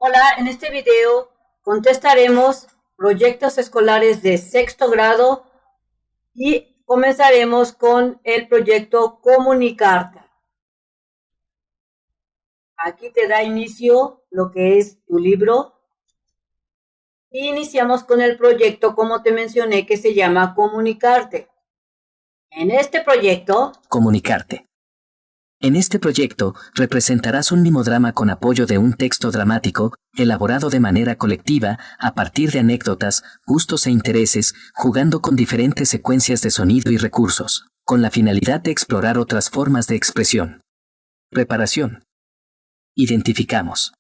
Hola, en este video contestaremos proyectos escolares de sexto grado y comenzaremos con el proyecto Comunicarte. Aquí te da inicio lo que es tu libro. Y iniciamos con el proyecto, como te mencioné, que se llama Comunicarte. En este proyecto, Comunicarte. En este proyecto, representarás un mimodrama con apoyo de un texto dramático, elaborado de manera colectiva, a partir de anécdotas, gustos e intereses, jugando con diferentes secuencias de sonido y recursos, con la finalidad de explorar otras formas de expresión. Preparación. Identificamos.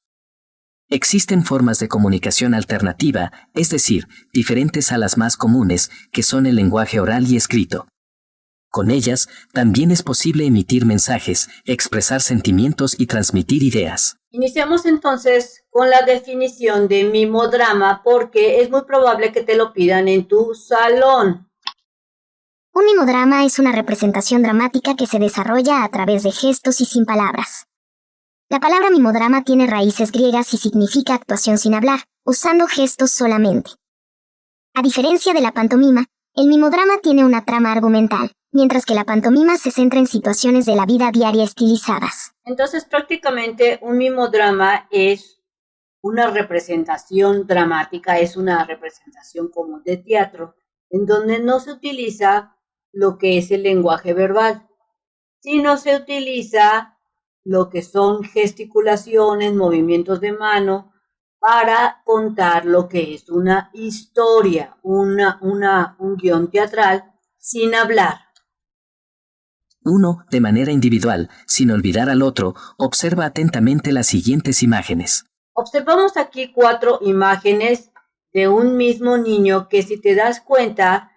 Existen formas de comunicación alternativa, es decir, diferentes a las más comunes, que son el lenguaje oral y escrito. Con ellas, también es posible emitir mensajes, expresar sentimientos y transmitir ideas. Iniciamos entonces con la definición de mimodrama porque es muy probable que te lo pidan en tu salón. Un mimodrama es una representación dramática que se desarrolla a través de gestos y sin palabras. La palabra mimodrama tiene raíces griegas y significa actuación sin hablar, usando gestos solamente. A diferencia de la pantomima, el mimodrama tiene una trama argumental, mientras que la pantomima se centra en situaciones de la vida diaria estilizadas. Entonces, prácticamente un mimodrama es una representación dramática, es una representación como de teatro, en donde no se utiliza lo que es el lenguaje verbal, sino se utiliza lo que son gesticulaciones, movimientos de mano, para contar lo que es una historia, un guión teatral sin hablar. Uno, de manera individual, sin olvidar al otro, observa atentamente las siguientes imágenes. Observamos aquí 4 imágenes de un mismo niño que, si te das cuenta,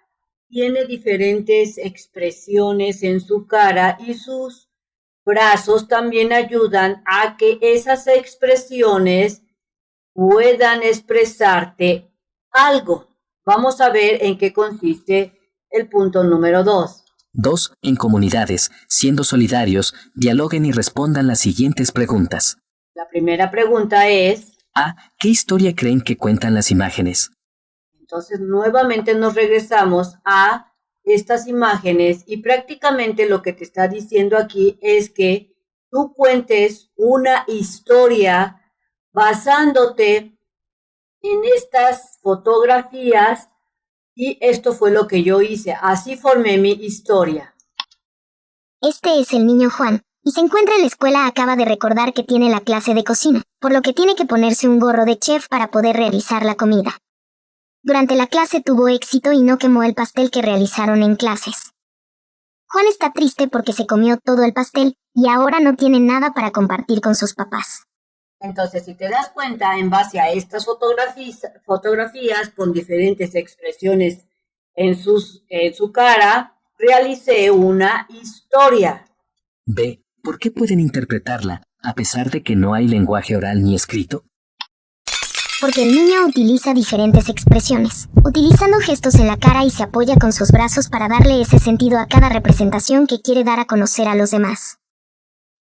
tiene diferentes expresiones en su cara y sus brazos también ayudan a que esas expresiones puedan expresarte algo. Vamos a ver en qué consiste el punto número 2. 2. En comunidades, siendo solidarios, dialoguen y respondan las siguientes preguntas. La primera pregunta es: A. ¿Qué historia creen que cuentan las imágenes? Entonces, nuevamente nos regresamos a estas imágenes y prácticamente lo que te está diciendo aquí es que tú cuentes una historia basándote en estas fotografías, y esto fue lo que yo hice. Así formé mi historia. Este es el niño Juan, y se encuentra en la escuela. Acaba de recordar que tiene la clase de cocina, por lo que tiene que ponerse un gorro de chef para poder realizar la comida. Durante la clase tuvo éxito y no quemó el pastel que realizaron en clases. Juan está triste porque se comió todo el pastel y ahora no tiene nada para compartir con sus papás. Entonces, si te das cuenta, en base a estas fotografías con diferentes expresiones en su cara, realicé una historia. B. ¿Por qué pueden interpretarla, a pesar de que no hay lenguaje oral ni escrito? Porque el niño utiliza diferentes expresiones, utilizando gestos en la cara, y se apoya con sus brazos para darle ese sentido a cada representación que quiere dar a conocer a los demás.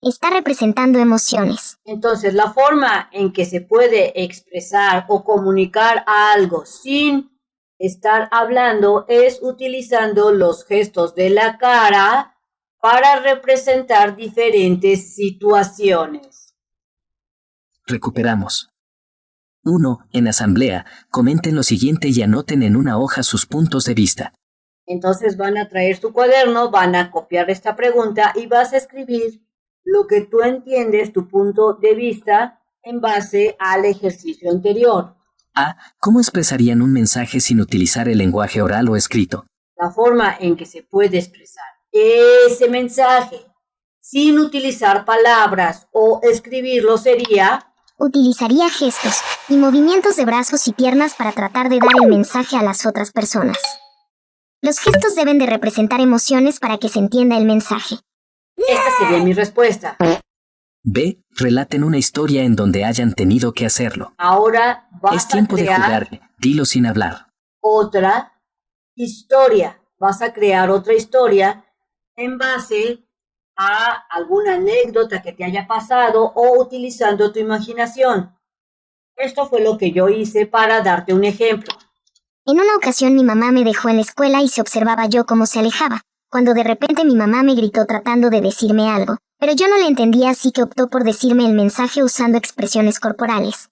Está representando emociones. Entonces, la forma en que se puede expresar o comunicar algo sin estar hablando es utilizando los gestos de la cara para representar diferentes situaciones. Recuperamos. 1. En asamblea, comenten lo siguiente y anoten en una hoja sus puntos de vista. Entonces van a traer su cuaderno, van a copiar esta pregunta y vas a escribir lo que tú entiendes, tu punto de vista, en base al ejercicio anterior. A. ¿Cómo expresarían un mensaje sin utilizar el lenguaje oral o escrito? La forma en que se puede expresar ese mensaje sin utilizar palabras o escribirlo sería: Utilizaría gestos y movimientos de brazos y piernas para tratar de dar el mensaje a las otras personas. Los gestos deben de representar emociones para que se entienda el mensaje. Esta sería mi respuesta. B. Relaten una historia en donde hayan tenido que hacerlo. Ahora Es vas a tiempo de crear jugar, dilo sin hablar. otra historia. Vas a crear otra historia en base a alguna anécdota que te haya pasado o utilizando tu imaginación. Esto fue lo que yo hice para darte un ejemplo. En una ocasión mi mamá me dejó en la escuela y se observaba yo cómo se alejaba, cuando de repente mi mamá me gritó tratando de decirme algo, pero yo no le entendía, así que optó por decirme el mensaje usando expresiones corporales.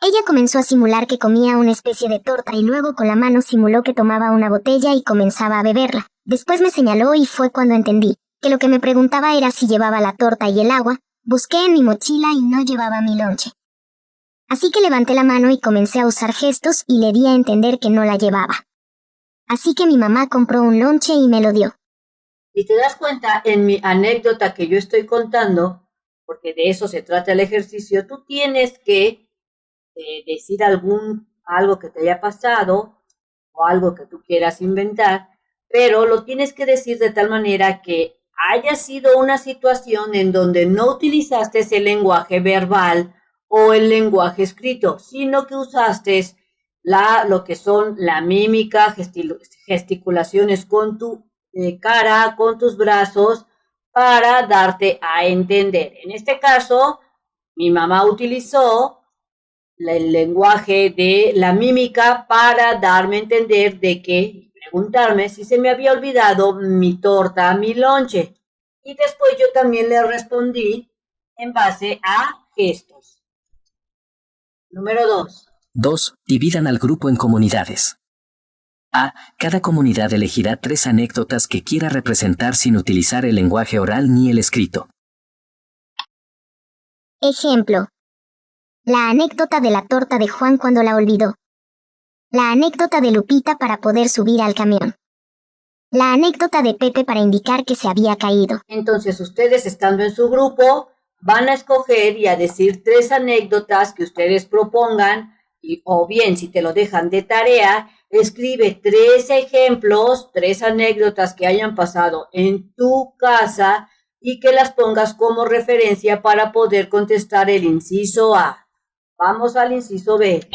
Ella comenzó a simular que comía una especie de torta y luego con la mano simuló que tomaba una botella y comenzaba a beberla. Después me señaló y fue cuando entendí que lo que me preguntaba era si llevaba la torta y el agua. Busqué en mi mochila y no llevaba mi lonche. Así que levanté la mano y comencé a usar gestos y le di a entender que no la llevaba. Así que mi mamá compró un lonche y me lo dio. Y te das cuenta, en mi anécdota que yo estoy contando, porque de eso se trata el ejercicio, tú tienes que decir algo que te haya pasado o algo que tú quieras inventar, pero lo tienes que decir de tal manera que haya sido una situación en donde no utilizaste el lenguaje verbal o el lenguaje escrito, sino que usaste lo que son la mímica, gesticulaciones con tu cara, con tus brazos, para darte a entender. En este caso, mi mamá utilizó el lenguaje de la mímica para darme a entender preguntarme si se me había olvidado mi torta, mi lonche. Y después yo también le respondí en base a gestos. Número 2. 2. Dividan al grupo en comunidades. A. Cada comunidad elegirá 3 anécdotas que quiera representar sin utilizar el lenguaje oral ni el escrito. Ejemplo. La anécdota de la torta de Juan cuando la olvidó. La anécdota de Lupita para poder subir al camión. La anécdota de Pepe para indicar que se había caído. Entonces ustedes, estando en su grupo, van a escoger y a decir 3 anécdotas que ustedes propongan, o bien, si te lo dejan de tarea, escribe 3 ejemplos, 3 anécdotas que hayan pasado en tu casa y que las pongas como referencia para poder contestar el inciso A. Vamos al inciso B.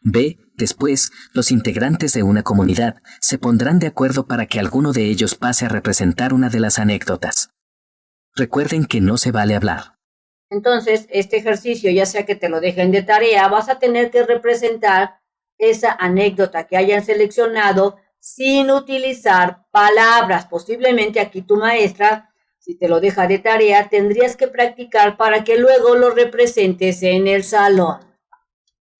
B. Después, los integrantes de una comunidad se pondrán de acuerdo para que alguno de ellos pase a representar una de las anécdotas. Recuerden que no se vale hablar. Entonces, este ejercicio, ya sea que te lo dejen de tarea, vas a tener que representar esa anécdota que hayan seleccionado sin utilizar palabras. Posiblemente aquí tu maestra, si te lo deja de tarea, tendrías que practicar para que luego lo representes en el salón.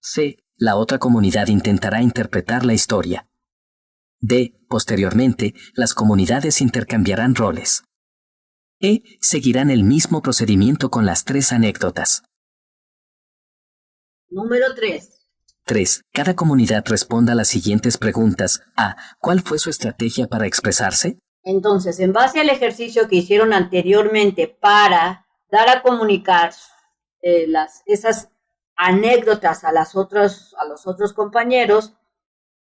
C. La otra comunidad intentará interpretar la historia. D. Posteriormente, las comunidades intercambiarán roles. E. Seguirán el mismo procedimiento con las 3 anécdotas. Número 3. 3. Cada comunidad responda a las siguientes preguntas. A. ¿Cuál fue su estrategia para expresarse? Entonces, en base al ejercicio que hicieron anteriormente para dar a comunicar esas anécdotas a los otros compañeros,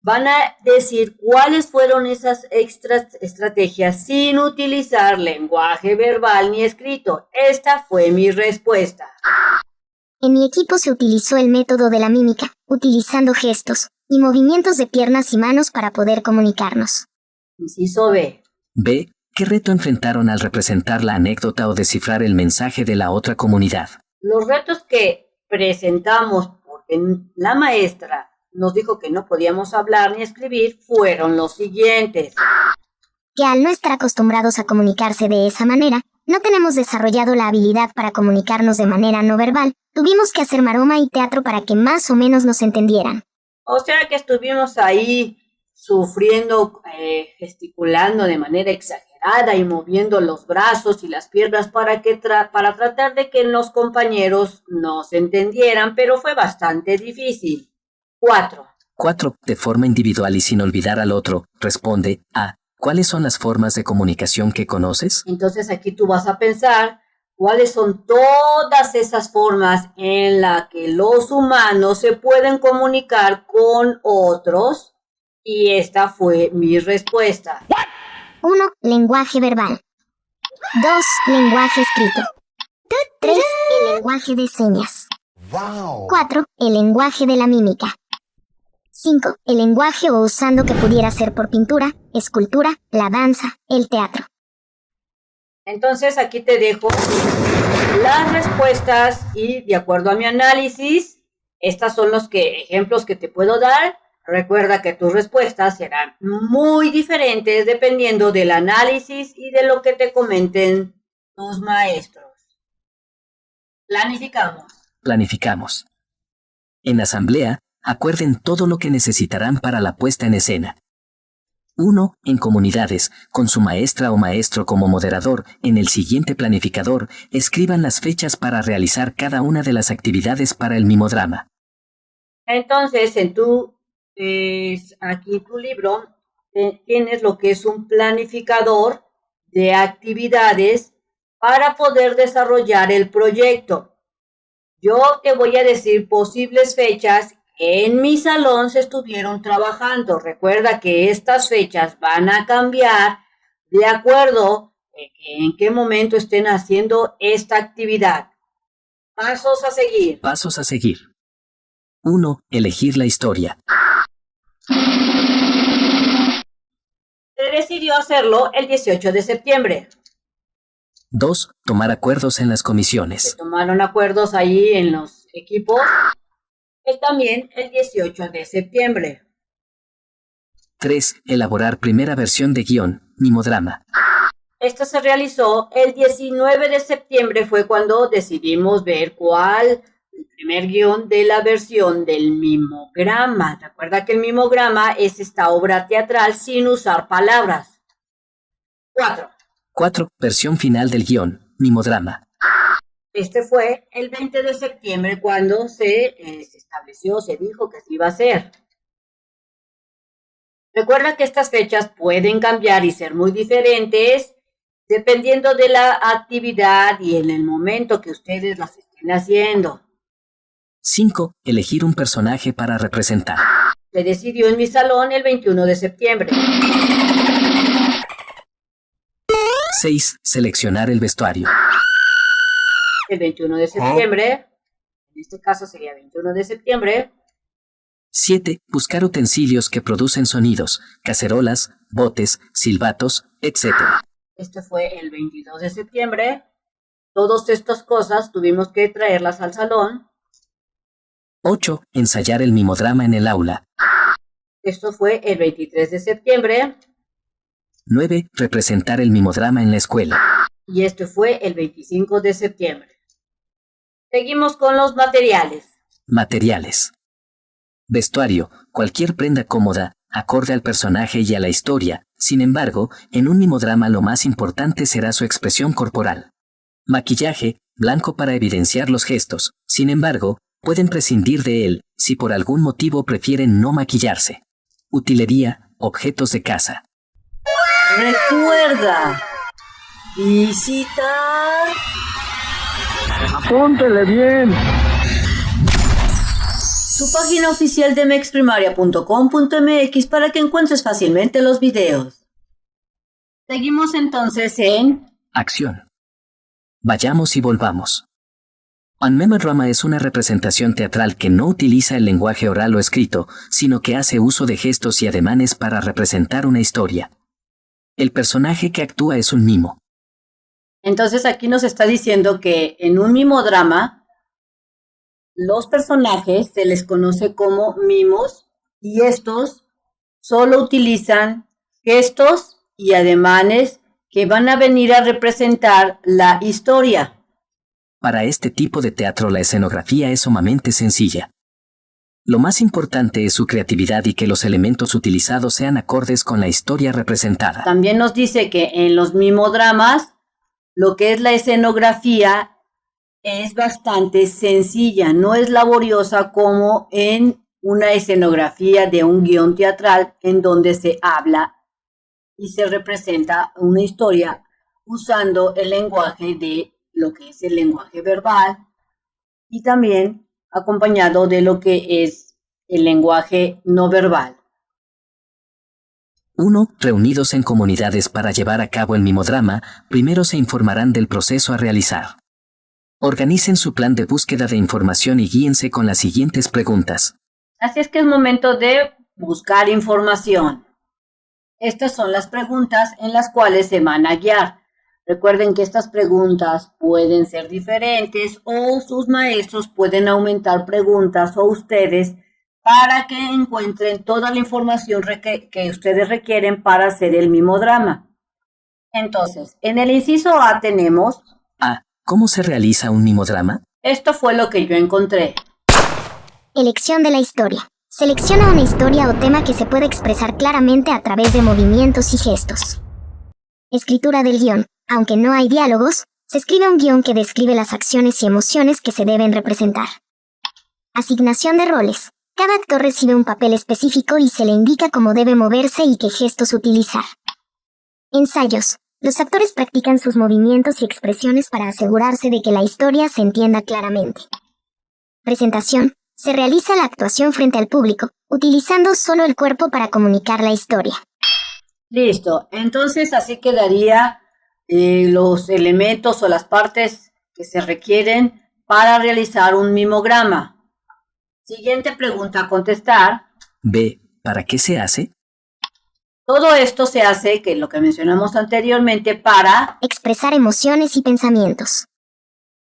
van a decir cuáles fueron esas estrategias sin utilizar lenguaje verbal ni escrito. Esta fue mi respuesta. En mi equipo se utilizó el método de la mímica, utilizando gestos y movimientos de piernas y manos para poder comunicarnos. Inciso B. B. ¿Qué reto enfrentaron al representar la anécdota o descifrar el mensaje de la otra comunidad? Los retos que presentamos, porque la maestra nos dijo que no podíamos hablar ni escribir, fueron los siguientes. Que al no estar acostumbrados a comunicarse de esa manera, no tenemos desarrollado la habilidad para comunicarnos de manera no verbal. Tuvimos que hacer maroma y teatro para que más o menos nos entendieran. O sea que estuvimos ahí sufriendo, gesticulando de manera exagerada y moviendo los brazos y las piernas para tratar de que los compañeros nos entendieran, pero fue bastante difícil. 4. 4. De forma individual y sin olvidar al otro, responde a ¿cuáles son las formas de comunicación que conoces? Entonces aquí tú vas a pensar cuáles son todas esas formas en las que los humanos se pueden comunicar con otros, y esta fue mi respuesta. 1. Lenguaje verbal. 2. Lenguaje escrito. 3. El lenguaje de señas. 4. El lenguaje de la mímica. 5. El lenguaje o usando que pudiera ser por pintura, escultura, la danza, el teatro. Entonces aquí te dejo las respuestas y de acuerdo a mi análisis, estos son los ejemplos que te puedo dar. Recuerda que tus respuestas serán muy diferentes dependiendo del análisis y de lo que te comenten tus maestros. Planificamos. En asamblea, acuerden todo lo que necesitarán para la puesta en escena. 1. En comunidades, con su maestra o maestro como moderador, en el siguiente planificador, escriban las fechas para realizar cada una de las actividades para el mimodrama. Entonces, aquí en tu libro tienes lo que es un planificador de actividades para poder desarrollar el proyecto. Yo te voy a decir posibles fechas. En mi salón se estuvieron trabajando. Recuerda que estas fechas van a cambiar de acuerdo en qué momento estén haciendo esta actividad. Pasos a seguir. 1. Elegir la historia. Se decidió hacerlo el 18 de septiembre. 2. Tomar acuerdos en las Se comisiones. tomaron acuerdos ahí en los equipos. También el 18 de septiembre. 3. Elaborar primera versión de guión, mimodrama. Esto se realizó el 19 de septiembre, fue cuando decidimos ver el primer guión de la versión del mimograma. Recuerda que el mimograma es esta obra teatral sin usar palabras. 4. Versión final del guión, mimodrama. Este fue el 20 de septiembre cuando se estableció, se dijo que se iba a hacer. Recuerda que estas fechas pueden cambiar y ser muy diferentes dependiendo de la actividad y en el momento que ustedes las estén haciendo. 5. Elegir un personaje para representar. Se decidió en mi salón el 21 de septiembre. 6. Seleccionar el vestuario. El 21 de septiembre, en este caso sería 21 de septiembre. 7. Buscar utensilios que producen sonidos, cacerolas, botes, silbatos, etc. Este fue el 22 de septiembre. Todas estas cosas tuvimos que traerlas al salón. 8. Ensayar el mimodrama en el aula. Esto fue el 23 de septiembre. 9. Representar el mimodrama en la escuela. Y este fue el 25 de septiembre. Seguimos con los materiales. Vestuario, cualquier prenda cómoda, acorde al personaje y a la historia. Sin embargo, en un mimodrama lo más importante será su expresión corporal. Maquillaje, blanco para evidenciar los gestos. Sin embargo, pueden prescindir de él, si por algún motivo prefieren no maquillarse. Utilería, objetos de casa. Recuerda, visitar. Apúntele bien. Su página oficial de mexprimaria.com.mx para que encuentres fácilmente los videos. Seguimos entonces en Acción. Vayamos y volvamos. Un memodrama es una representación teatral que no utiliza el lenguaje oral o escrito, sino que hace uso de gestos y ademanes para representar una historia. El personaje que actúa es un mimo. Entonces aquí nos está diciendo que en un mimodrama los personajes se les conoce como mimos y estos solo utilizan gestos y ademanes que van a venir a representar la historia. Para este tipo de teatro la escenografía es sumamente sencilla. Lo más importante es su creatividad y que los elementos utilizados sean acordes con la historia representada. También nos dice que en los mimodramas lo que es la escenografía es bastante sencilla, no es laboriosa como en una escenografía de un guión teatral en donde se habla y se representa una historia usando el lenguaje de lo que es el lenguaje verbal y también acompañado de lo que es el lenguaje no verbal. 1. Reunidos en comunidades para llevar a cabo el mimodrama, primero se informarán del proceso a realizar. Organicen su plan de búsqueda de información y guíense con las siguientes preguntas. Así es que es momento de buscar información. Estas son las preguntas en las cuales se van a guiar. Recuerden que estas preguntas pueden ser diferentes o sus maestros pueden aumentar preguntas o ustedes para que encuentren toda la información que ustedes requieren para hacer el mimodrama. Entonces, en el inciso A tenemos... A. ¿Cómo se realiza un mimodrama? Esto fue lo que yo encontré. Elección de la historia. Selecciona una historia o tema que se puede expresar claramente a través de movimientos y gestos. Escritura del guión. Aunque no hay diálogos, se escribe un guión que describe las acciones y emociones que se deben representar. Asignación de roles. Cada actor recibe un papel específico y se le indica cómo debe moverse y qué gestos utilizar. Ensayos. Los actores practican sus movimientos y expresiones para asegurarse de que la historia se entienda claramente. Presentación. Se realiza la actuación frente al público, utilizando solo el cuerpo para comunicar la historia. Listo. Entonces así quedaría los elementos o las partes que se requieren para realizar un mimograma. Siguiente pregunta a contestar. B. ¿Para qué se hace? Todo esto se hace, que lo que mencionamos anteriormente, para expresar emociones y pensamientos.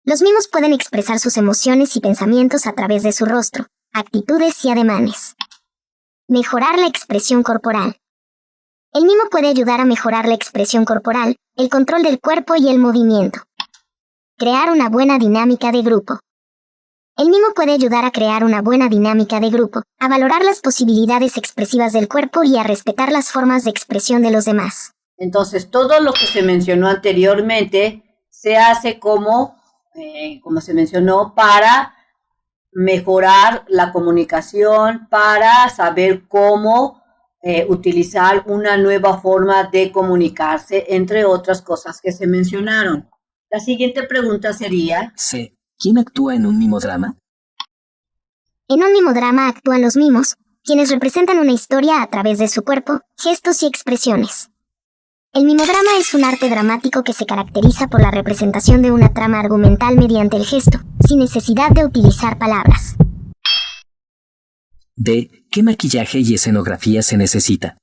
Los mimos pueden expresar sus emociones y pensamientos a través de su rostro, actitudes y ademanes. Mejorar la expresión corporal. El mimo puede ayudar a mejorar la expresión corporal, el control del cuerpo y el movimiento. Crear una buena dinámica de grupo. El mimo puede ayudar a crear una buena dinámica de grupo, a valorar las posibilidades expresivas del cuerpo y a respetar las formas de expresión de los demás. Entonces, todo lo que se mencionó anteriormente se hace como se mencionó, para mejorar la comunicación, para saber cómo utilizar una nueva forma de comunicarse, entre otras cosas que se mencionaron. La siguiente pregunta sería... C. ¿Quién actúa en un mimodrama? En un mimodrama actúan los mimos, quienes representan una historia a través de su cuerpo, gestos y expresiones. El mimodrama es un arte dramático que se caracteriza por la representación de una trama argumental mediante el gesto, sin necesidad de utilizar palabras. D. ¿Qué maquillaje y escenografía se necesita?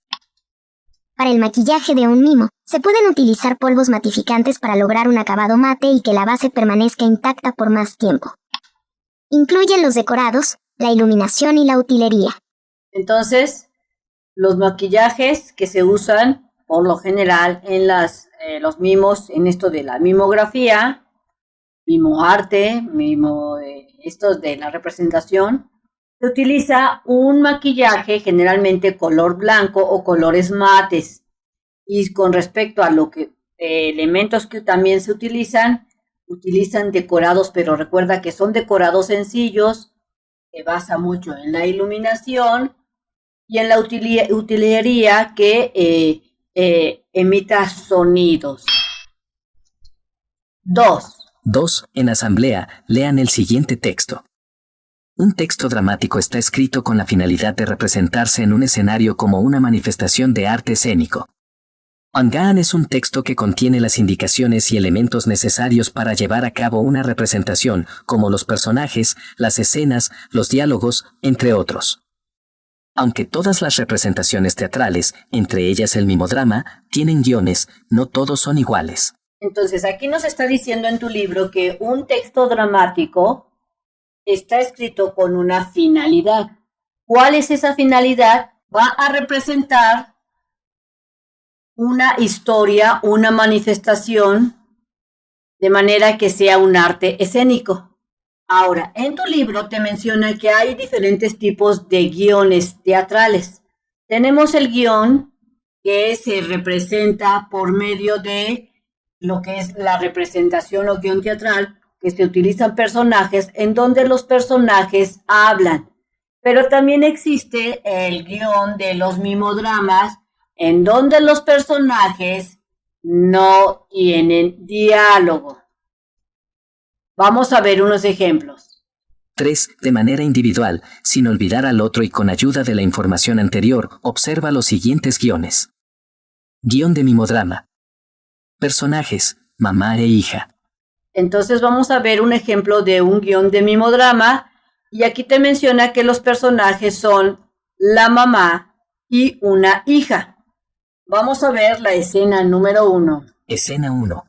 Para el maquillaje de un mimo, se pueden utilizar polvos matificantes para lograr un acabado mate y que la base permanezca intacta por más tiempo. Incluyen los decorados, la iluminación y la utilería. Entonces, los maquillajes que se usan por lo general en los mimos, en esto de la mimografía, mimoarte, esto de la representación, se utiliza un maquillaje generalmente color blanco o colores mates. Y con respecto a lo que elementos que también se utilizan decorados, pero recuerda que son decorados sencillos, se basa mucho en la iluminación y en la utilería que emita sonidos. 2. En asamblea, lean el siguiente texto. Un texto dramático está escrito con la finalidad de representarse en un escenario como una manifestación de arte escénico. Angaan es un texto que contiene las indicaciones y elementos necesarios para llevar a cabo una representación, como los personajes, las escenas, los diálogos, entre otros. Aunque todas las representaciones teatrales, entre ellas el mimodrama, tienen guiones, no todos son iguales. Entonces, aquí nos está diciendo en tu libro que un texto dramático está escrito con una finalidad. ¿Cuál es esa finalidad? Va a representar una historia, una manifestación, de manera que sea un arte escénico. Ahora, en tu libro te menciona que hay diferentes tipos de guiones teatrales. Tenemos el guión que se representa por medio de lo que es la representación o guión teatral, que se utilizan personajes en donde los personajes hablan. Pero también existe el guión de los mimodramas, en donde los personajes no tienen diálogo. Vamos a ver unos ejemplos. 3. De manera individual, sin olvidar al otro y con ayuda de la información anterior, observa los siguientes guiones. Guión de mimodrama. Personajes, mamá e hija. Entonces vamos a ver un ejemplo de un guión de mimodrama y aquí te menciona que los personajes son la mamá y una hija. Vamos a ver la escena número 1. Escena 1.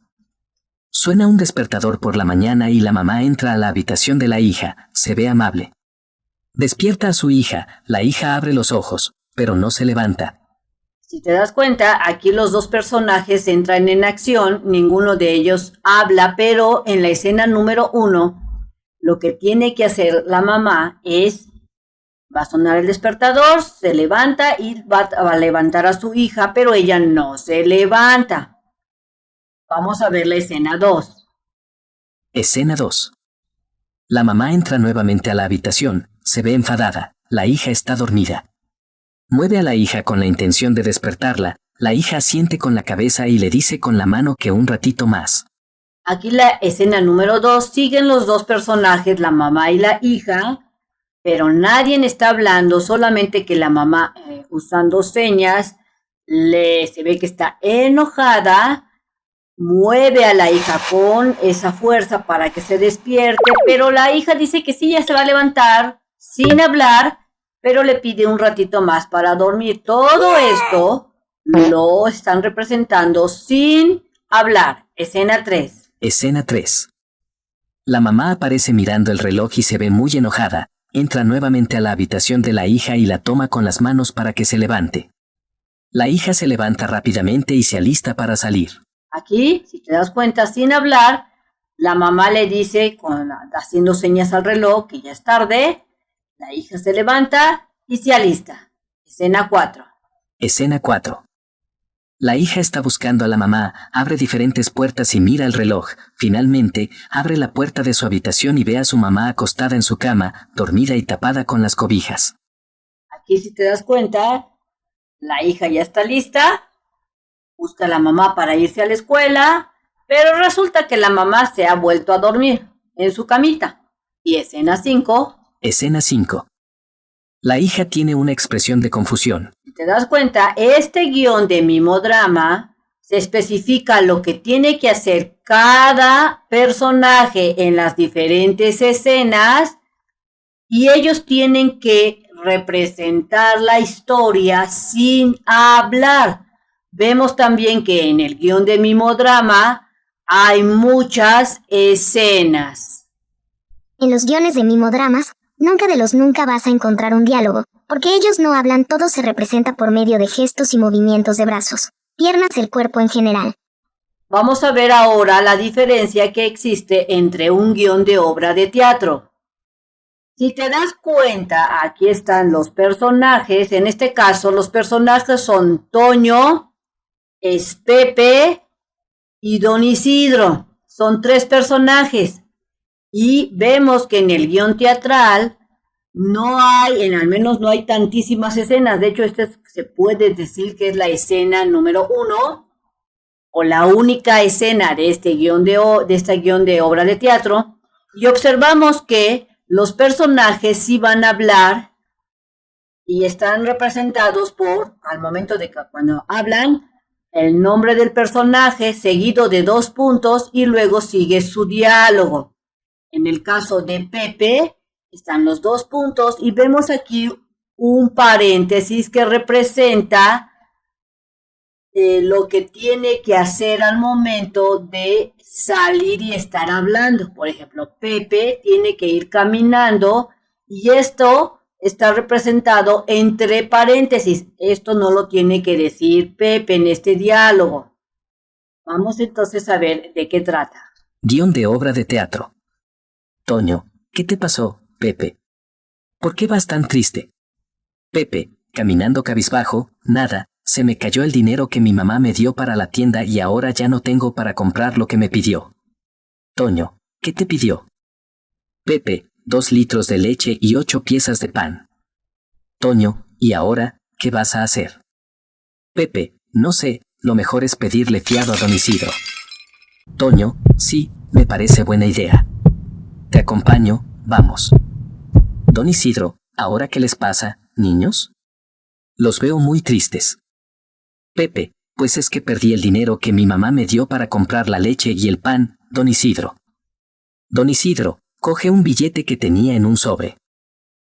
Suena un despertador por la mañana y la mamá entra a la habitación de la hija, se ve amable. Despierta a su hija, la hija abre los ojos, pero no se levanta. Si te das cuenta, aquí los dos personajes entran en acción, ninguno de ellos habla, pero en la escena número 1, lo que tiene que hacer la mamá es, va a sonar el despertador, se levanta y va a levantar a su hija, pero ella no se levanta. Vamos a ver la escena 2. Escena 2. La mamá entra nuevamente a la habitación, se ve enfadada, la hija está dormida. Mueve a la hija con la intención de despertarla, la hija asiente con la cabeza y le dice con la mano que un ratito más. Aquí la escena número 2, siguen los dos personajes, la mamá y la hija, pero nadie está hablando, solamente que la mamá, usando señas, se ve que está enojada, mueve a la hija con esa fuerza para que se despierte, pero la hija dice que sí, ya se va a levantar sin hablar, pero le pide un ratito más para dormir. Todo esto lo están representando sin hablar. Escena 3. Escena 3. La mamá aparece mirando el reloj y se ve muy enojada. Entra nuevamente a la habitación de la hija y la toma con las manos para que se levante. La hija se levanta rápidamente y se alista para salir. Aquí, si te das cuenta, sin hablar, la mamá le dice, haciendo señas al reloj, que ya es tarde. La hija se levanta y se alista. Escena 4. Escena 4. La hija está buscando a la mamá, abre diferentes puertas y mira el reloj. Finalmente, abre la puerta de su habitación y ve a su mamá acostada en su cama, dormida y tapada con las cobijas. Aquí, si te das cuenta, la hija ya está lista, busca a la mamá para irse a la escuela, pero resulta que la mamá se ha vuelto a dormir en su camita. Y escena 5. Escena 5. La hija tiene una expresión de confusión. Si te das cuenta, este guión de Mimodrama se especifica lo que tiene que hacer cada personaje en las diferentes escenas y ellos tienen que representar la historia sin hablar. Vemos también que en el guión de Mimodrama hay muchas escenas. En los guiones de Mimodramas, nunca de los nunca vas a encontrar un diálogo, porque ellos no hablan, todo se representa por medio de gestos y movimientos de brazos, piernas, el cuerpo en general. Vamos a ver ahora la diferencia que existe entre un guión de obra de teatro. Si te das cuenta, aquí están los personajes. En este caso, los personajes son Toño, es Pepe y Don Isidro. Son 3 personajes. Y vemos que en el guión teatral no hay, al menos no hay tantísimas escenas. De hecho, se puede decir que es la escena número 1 o la única escena de este guión de obra de teatro. Y observamos que los personajes sí van a hablar y están representados por, al momento de que cuando hablan, el nombre del personaje seguido de 2 puntos y luego sigue su diálogo. En el caso de Pepe, están los 2 puntos y vemos aquí un paréntesis que representa lo que tiene que hacer al momento de salir y estar hablando. Por ejemplo, Pepe tiene que ir caminando y esto está representado entre paréntesis. Esto no lo tiene que decir Pepe en este diálogo. Vamos entonces a ver de qué trata. Guión de obra de teatro. Toño, ¿qué te pasó, Pepe? ¿Por qué vas tan triste? Pepe, caminando cabizbajo, nada, se me cayó el dinero que mi mamá me dio para la tienda y ahora ya no tengo para comprar lo que me pidió. Toño, ¿qué te pidió? Pepe, 2 litros de leche y 8 piezas de pan. Toño, ¿y ahora, qué vas a hacer? Pepe, no sé, lo mejor es pedirle fiado a don Isidro. Toño, sí, me parece buena idea. Te acompaño, vamos. Don Isidro, ¿ahora qué les pasa, niños? Los veo muy tristes. Pepe, pues es que perdí el dinero que mi mamá me dio para comprar la leche y el pan, don Isidro. Don Isidro, coge un billete que tenía en un sobre.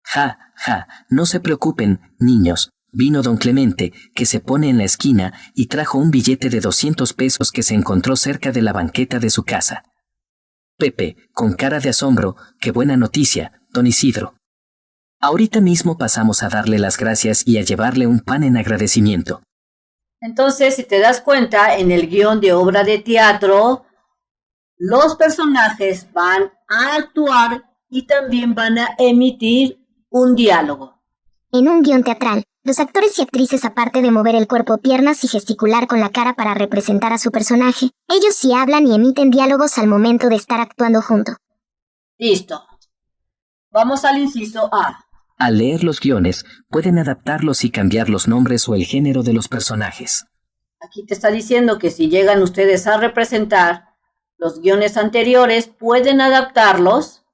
Ja, ja, no se preocupen, niños, Vino don Clemente, que se pone en la esquina, y trajo un billete de 200 pesos que se encontró cerca de la banqueta de su casa. Pepe, con cara de asombro, qué buena noticia, don Isidro. Ahorita mismo pasamos a darle las gracias y a llevarle un pan en agradecimiento. Entonces, si te das cuenta, en el guión de obra de teatro, los personajes van a actuar y también van a emitir un diálogo. En un guión teatral, los actores y actrices, aparte de mover el cuerpo, piernas y gesticular con la cara para representar a su personaje, ellos sí hablan y emiten diálogos al momento de estar actuando junto. Listo. Vamos al inciso A. Al leer los guiones, pueden adaptarlos y cambiar los nombres o el género de los personajes. Aquí te está diciendo que si llegan ustedes a representar los guiones anteriores, pueden adaptarlos.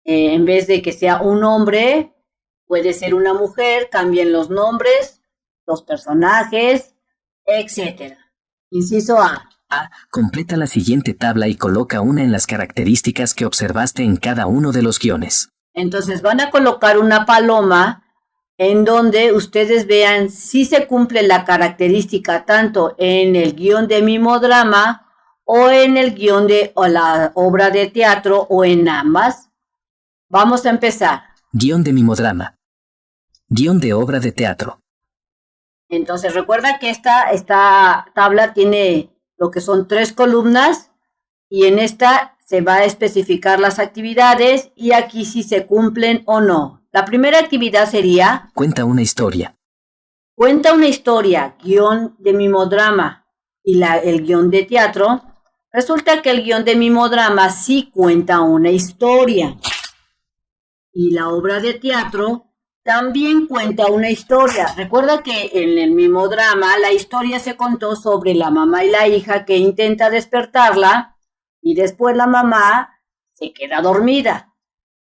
En vez de que sea un hombre, puede ser una mujer, cambien los nombres, los personajes, etc. Inciso A. A. Completa la siguiente tabla y coloca una en las características que observaste en cada uno de los guiones. Entonces van a colocar una paloma en donde ustedes vean si se cumple la característica tanto en el guión de mimodrama o en el guión de la obra de teatro o en ambas. Vamos a empezar. Guión de mimodrama. Guión de obra de teatro. Entonces recuerda que esta tabla tiene lo que son 3 columnas y en esta se va a especificar las actividades y aquí si se cumplen o no. La primera actividad sería... Cuenta una historia. Cuenta una historia, guión de mimodrama y el guión de teatro. Resulta que el guión de mimodrama sí cuenta una historia. Y la obra de teatro también cuenta una historia. Recuerda que en el mimodrama la historia se contó sobre la mamá y la hija que intenta despertarla y después la mamá se queda dormida.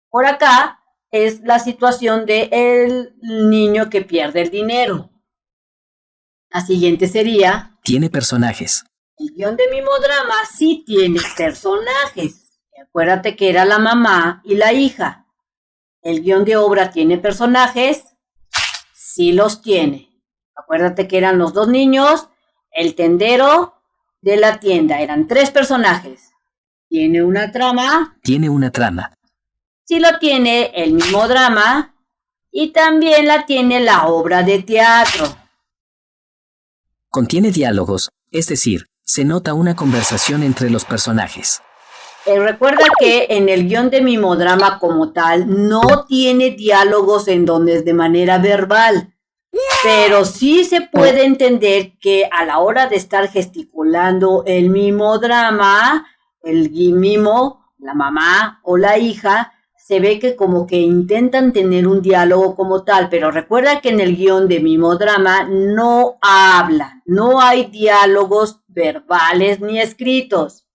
Por acá es la situación del niño que pierde el dinero. La siguiente sería... Tiene personajes. El guión de mimodrama sí tiene personajes. Acuérdate que era la mamá y la hija. El guión de obra tiene personajes. Sí los tiene. Acuérdate que eran los 2 niños, el tendero de la tienda. Eran 3 personajes. ¿Tiene una trama? Tiene una trama. Sí lo tiene el mimodrama y también la tiene la obra de teatro. Contiene diálogos, es decir, se nota una conversación entre los personajes. Recuerda que en el guión de mimodrama como tal no tiene diálogos en donde es de manera verbal, pero sí se puede entender que a la hora de estar gesticulando el mimodrama, el mimo, la mamá o la hija, se ve que como que intentan tener un diálogo como tal, pero recuerda que en el guión de mimodrama no hablan, no hay diálogos verbales ni escritos.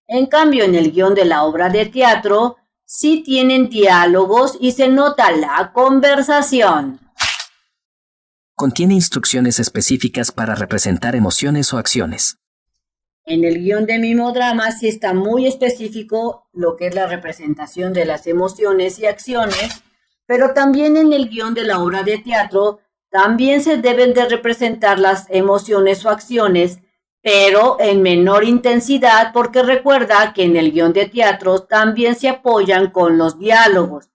En cambio, en el guión de la obra de teatro, sí tienen diálogos y se nota la conversación. Contiene instrucciones específicas para representar emociones o acciones. En el guión de mimodrama sí está muy específico lo que es la representación de las emociones y acciones, pero también en el guión de la obra de teatro también se deben de representar las emociones o acciones, pero en menor intensidad, porque recuerda que en el guión de teatro también se apoyan con los diálogos.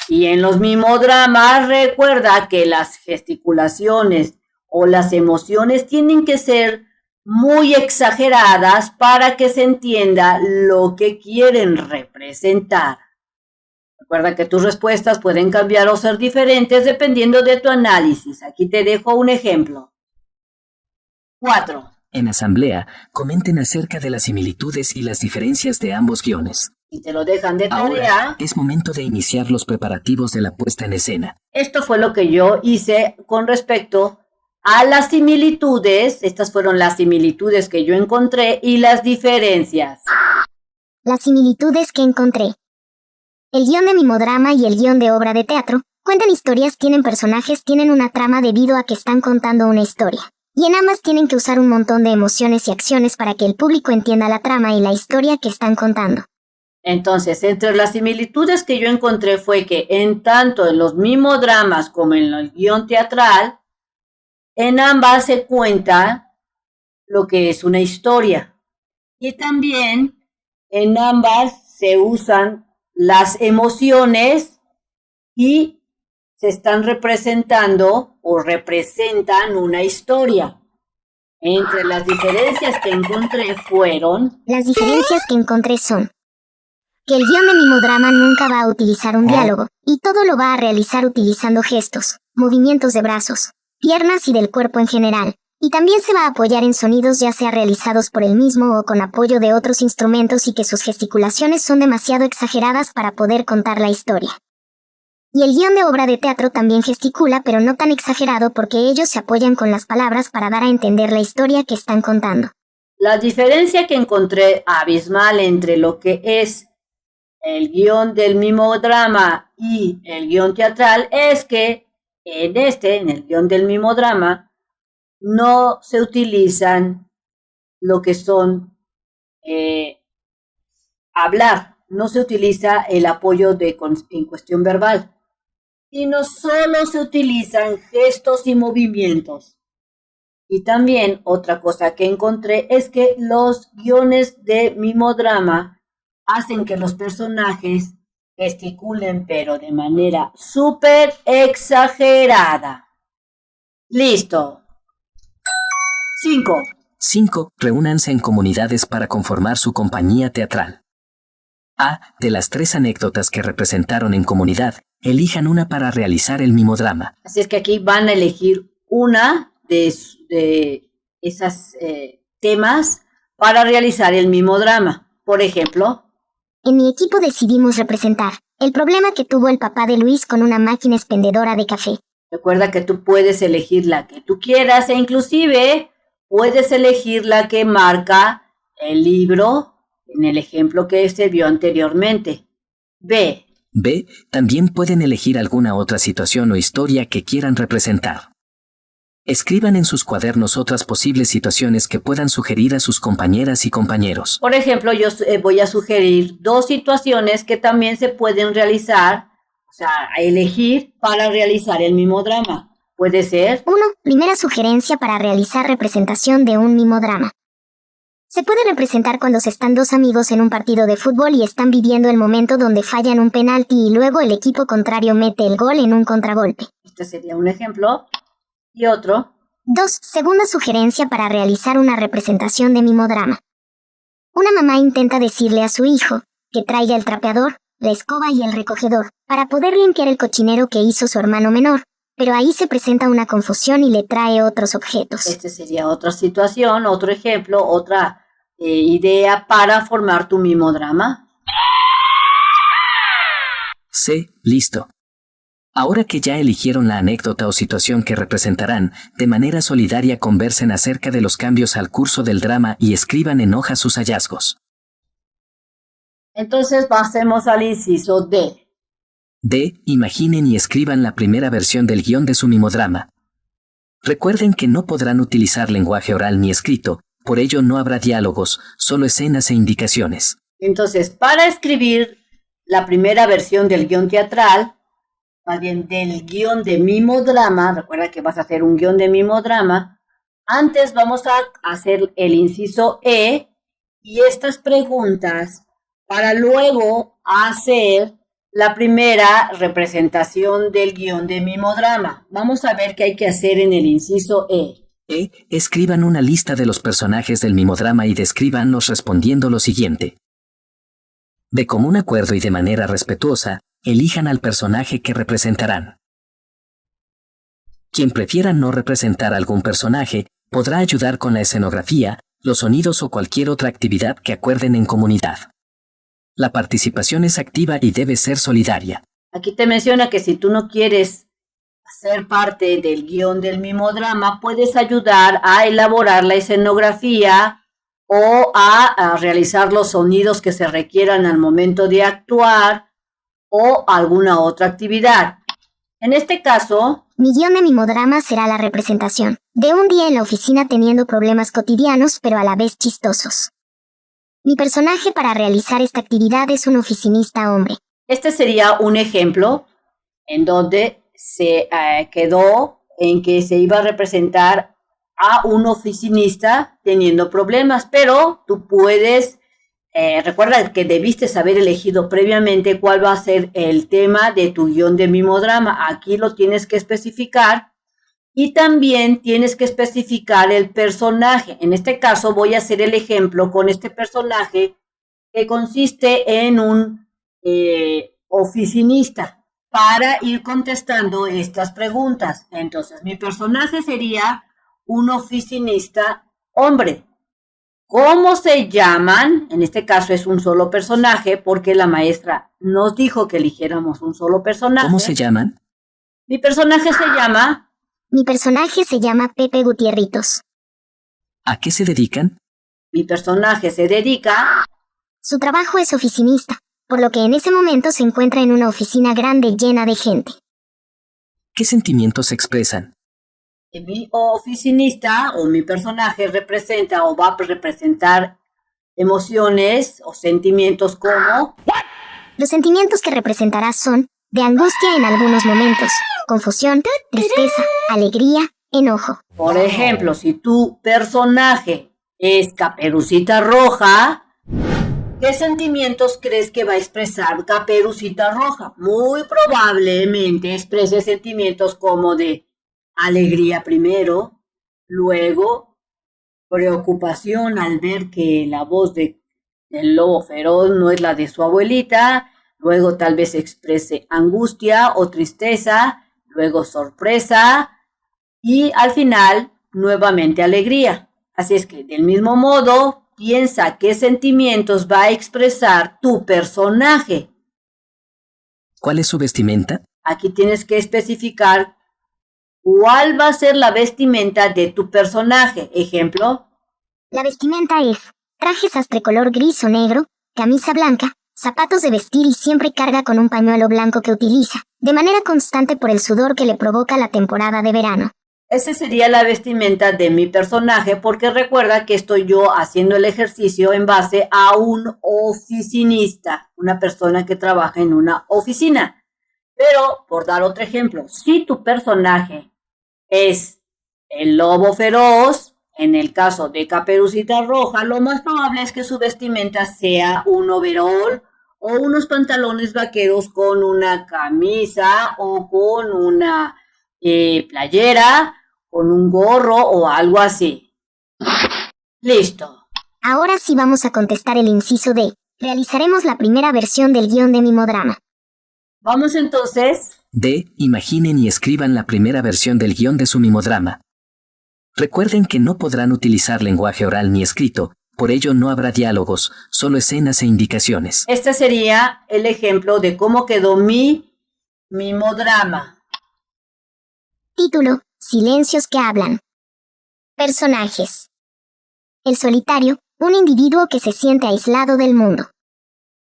Y en los mimodramas recuerda que las gesticulaciones o las emociones tienen que ser muy exageradas para que se entienda lo que quieren representar. Recuerda que tus respuestas pueden cambiar o ser diferentes dependiendo de tu análisis. Aquí te dejo un ejemplo. 4. En asamblea, comenten acerca de las similitudes y las diferencias de ambos guiones. Si te lo dejan de tarea... Ahora es momento de iniciar los preparativos de la puesta en escena. Esto fue lo que yo hice con respecto a las similitudes. Estas fueron las similitudes que yo encontré y las diferencias. Las similitudes que encontré. El guión de mimodrama y el guión de obra de teatro cuentan historias, tienen personajes, tienen una trama debido a que están contando una historia. Y en ambas tienen que usar un montón de emociones y acciones para que el público entienda la trama y la historia que están contando. Entonces, entre las similitudes que yo encontré fue que en tanto en los mimodramas como en el guión teatral, en ambas se cuenta lo que es una historia. Y también en ambas se usan las emociones y se están representando o representan una historia. Entre las diferencias que encontré fueron... Las diferencias que encontré son que el guión de mimodrama nunca va a utilizar un diálogo, y todo lo va a realizar utilizando gestos, movimientos de brazos, piernas y del cuerpo en general, y también se va a apoyar en sonidos ya sea realizados por él mismo o con apoyo de otros instrumentos y que sus gesticulaciones son demasiado exageradas para poder contar la historia. Y el guión de obra de teatro también gesticula, pero no tan exagerado porque ellos se apoyan con las palabras para dar a entender la historia que están contando. La diferencia que encontré abismal entre lo que es el guión del mimodrama y el guión teatral es que en el guión del mimodrama, no se utilizan lo que son hablar, no se utiliza el apoyo en cuestión verbal, sino solo se utilizan gestos y movimientos. Y también otra cosa que encontré es que los guiones de mimodrama hacen que los personajes gesticulen, pero de manera súper exagerada. Listo. 5. 5. Reúnanse en comunidades para conformar su compañía teatral. A. De las 3 anécdotas que representaron en comunidad, elijan una para realizar el mimodrama. Así es que aquí van a elegir una de esas temas para realizar el mimodrama. Por ejemplo, en mi equipo decidimos representar el problema que tuvo el papá de Luis con una máquina expendedora de café. Recuerda que tú puedes elegir la que tú quieras e inclusive puedes elegir la que marca el libro en el ejemplo que se vio anteriormente. B. B. También pueden elegir alguna otra situación o historia que quieran representar. Escriban en sus cuadernos otras posibles situaciones que puedan sugerir a sus compañeras y compañeros. Por ejemplo, yo voy a sugerir 2 situaciones que también se pueden realizar, o sea, elegir para realizar el mimodrama. Puede ser 1. Primera sugerencia para realizar representación de un mimodrama. Se puede representar cuando se están 2 amigos en un partido de fútbol y están viviendo el momento donde fallan un penalti y luego el equipo contrario mete el gol en un contragolpe. Este sería un ejemplo. Y otro. 2. Segunda sugerencia para realizar una representación de mimodrama. Una mamá intenta decirle a su hijo que traiga el trapeador, la escoba y el recogedor para poder limpiar el cochinero que hizo su hermano menor, pero ahí se presenta una confusión y le trae otros objetos. Este sería otra situación, otro ejemplo, otra idea para formar tu mimodrama. C. Listo. Ahora que ya eligieron la anécdota o situación que representarán, de manera solidaria conversen acerca de los cambios al curso del drama y escriban en hoja sus hallazgos. Entonces pasemos al inciso D. D. Imaginen y escriban la primera versión del guión de su mimodrama. Recuerden que no podrán utilizar lenguaje oral ni escrito, por ello no habrá diálogos, solo escenas e indicaciones. Entonces, para escribir la primera versión del guión teatral, más bien del guión de mimodrama, recuerda que vas a hacer un guión de mimodrama, antes vamos a hacer el inciso E y estas preguntas para luego hacer la primera representación del guión de mimodrama. Vamos a ver qué hay que hacer en el inciso E. E. Escriban una lista de los personajes del mimodrama y descríbanlos respondiendo lo siguiente. De común acuerdo y de manera respetuosa, elijan al personaje que representarán. Quien prefiera no representar algún personaje, podrá ayudar con la escenografía, los sonidos o cualquier otra actividad que acuerden en comunidad. La participación es activa y debe ser solidaria. Aquí te menciona que si tú no quieres ser parte del guión del mimodrama, puedes ayudar a elaborar la escenografía o a realizar los sonidos que se requieran al momento de actuar o alguna otra actividad. En este caso, mi guión de mimodrama será la representación de un día en la oficina teniendo problemas cotidianos pero a la vez chistosos. Mi personaje para realizar esta actividad es un oficinista hombre. Este sería un ejemplo en donde se quedó en que se iba a representar a un oficinista teniendo problemas, pero tú puedes, recuerda que debiste haber elegido previamente cuál va a ser el tema de tu guión de mimodrama. Aquí lo tienes que especificar y también tienes que especificar el personaje. En este caso voy a hacer el ejemplo con este personaje que consiste en un oficinista para ir contestando estas preguntas. Entonces, mi personaje sería un oficinista hombre. ¿Cómo se llaman? En este caso es un solo personaje porque la maestra nos dijo que eligiéramos un solo personaje. ¿Cómo se llaman? Mi personaje se llama... Mi personaje se llama Pepe Gutierritos. ¿A qué se dedican? Mi personaje se dedica... Su trabajo es oficinista, por lo que en ese momento se encuentra en una oficina grande llena de gente. ¿Qué sentimientos expresan? Mi oficinista o mi personaje representa o va a representar emociones o sentimientos como... Los sentimientos que representará son de angustia en algunos momentos, confusión, tristeza, alegría, enojo. Por ejemplo, si tu personaje es Caperucita Roja, ¿qué sentimientos crees que va a expresar Caperucita Roja? Muy probablemente exprese sentimientos como de alegría primero, luego preocupación al ver que la voz del lobo feroz no es la de su abuelita, luego tal vez exprese angustia o tristeza, luego sorpresa y al final nuevamente alegría. Así es que del mismo modo, piensa qué sentimientos va a expresar tu personaje. ¿Cuál es su vestimenta? Aquí tienes que especificar cuál va a ser la vestimenta de tu personaje. Ejemplo. La vestimenta es traje sastre color gris o negro, camisa blanca, zapatos de vestir y siempre carga con un pañuelo blanco que utiliza, de manera constante por el sudor que le provoca la temporada de verano. Esa sería la vestimenta de mi personaje porque recuerda que estoy yo haciendo el ejercicio en base a un oficinista, una persona que trabaja en una oficina. Pero, por dar otro ejemplo, si tu personaje es el lobo feroz, en el caso de Caperucita Roja, lo más probable es que su vestimenta sea un overol o unos pantalones vaqueros con una camisa o con una playera, con un gorro o algo así. Listo. Ahora sí vamos a contestar el inciso D. Realizaremos la primera versión del guión de mimodrama. Vamos entonces. D. Imaginen y escriban la primera versión del guión de su mimodrama. Recuerden que no podrán utilizar lenguaje oral ni escrito, por ello no habrá diálogos, solo escenas e indicaciones. Este sería el ejemplo de cómo quedó mi mimodrama. Título: Silencios que hablan. Personajes. El solitario, un individuo que se siente aislado del mundo.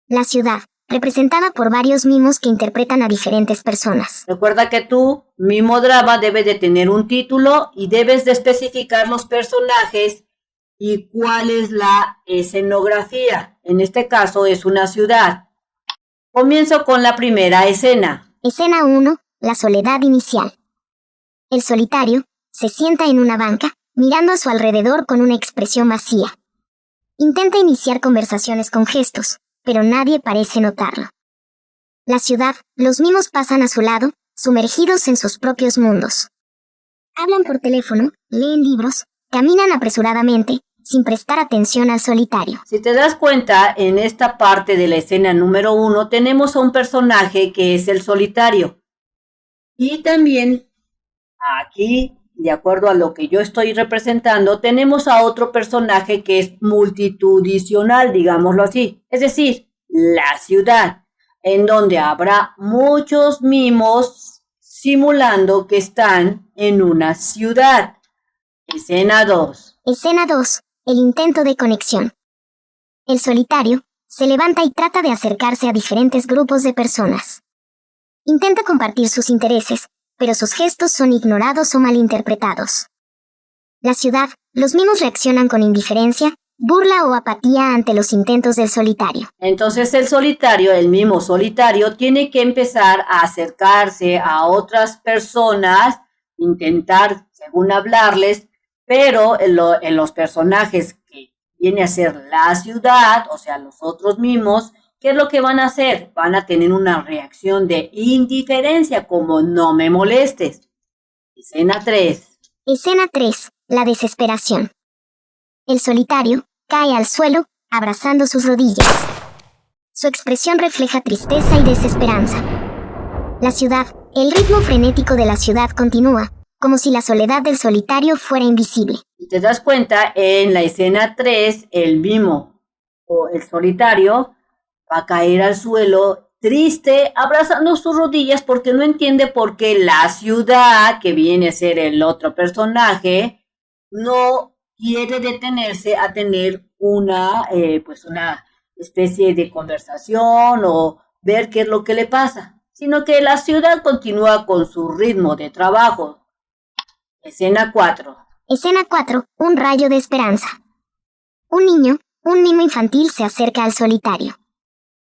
La ciudad, representada por varios mimos que interpretan a diferentes personas. Recuerda que tu mimodrama debe de tener un título y debes de especificar los personajes y cuál es la escenografía. En este caso es una ciudad. Comienzo con la primera escena. Escena 1. La soledad inicial. El solitario se sienta en una banca, mirando a su alrededor con una expresión vacía. Intenta iniciar conversaciones con gestos, pero nadie parece notarlo. La ciudad, los mimos pasan a su lado, sumergidos en sus propios mundos. Hablan por teléfono, leen libros, caminan apresuradamente, sin prestar atención al solitario. Si te das cuenta, en esta parte de la escena número 1 tenemos a un personaje que es el solitario. Y también aquí, de acuerdo a lo que yo estoy representando, tenemos a otro personaje que es multitudicional, digámoslo así. Es decir, la ciudad, en donde habrá muchos mimos simulando que están en una ciudad. Escena 2. Escena 2. El intento de conexión. El solitario se levanta y trata de acercarse a diferentes grupos de personas. Intenta compartir sus intereses, pero sus gestos son ignorados o malinterpretados. La ciudad, los mimos reaccionan con indiferencia, burla o apatía ante los intentos del solitario. Entonces el solitario, el mimo solitario, tiene que empezar a acercarse a otras personas, intentar, según hablarles, pero en los personajes que viene a ser la ciudad, o sea, los otros mimos, ¿qué es lo que van a hacer? Van a tener una reacción de indiferencia, como no me molestes. Escena 3. Escena 3. La desesperación. El solitario cae al suelo, abrazando sus rodillas. Su expresión refleja tristeza y desesperanza. La ciudad, el ritmo frenético de la ciudad continúa, como si la soledad del solitario fuera invisible. Si te das cuenta, en la escena 3, el mimo o el solitario va a caer al suelo triste, abrazando sus rodillas porque no entiende por qué la ciudad, que viene a ser el otro personaje, no quiere detenerse a tener una especie de conversación o ver qué es lo que le pasa, sino que la ciudad continúa con su ritmo de trabajo. Escena 4. Escena 4. Un rayo de esperanza. Un niño, un mimo infantil, se acerca al solitario.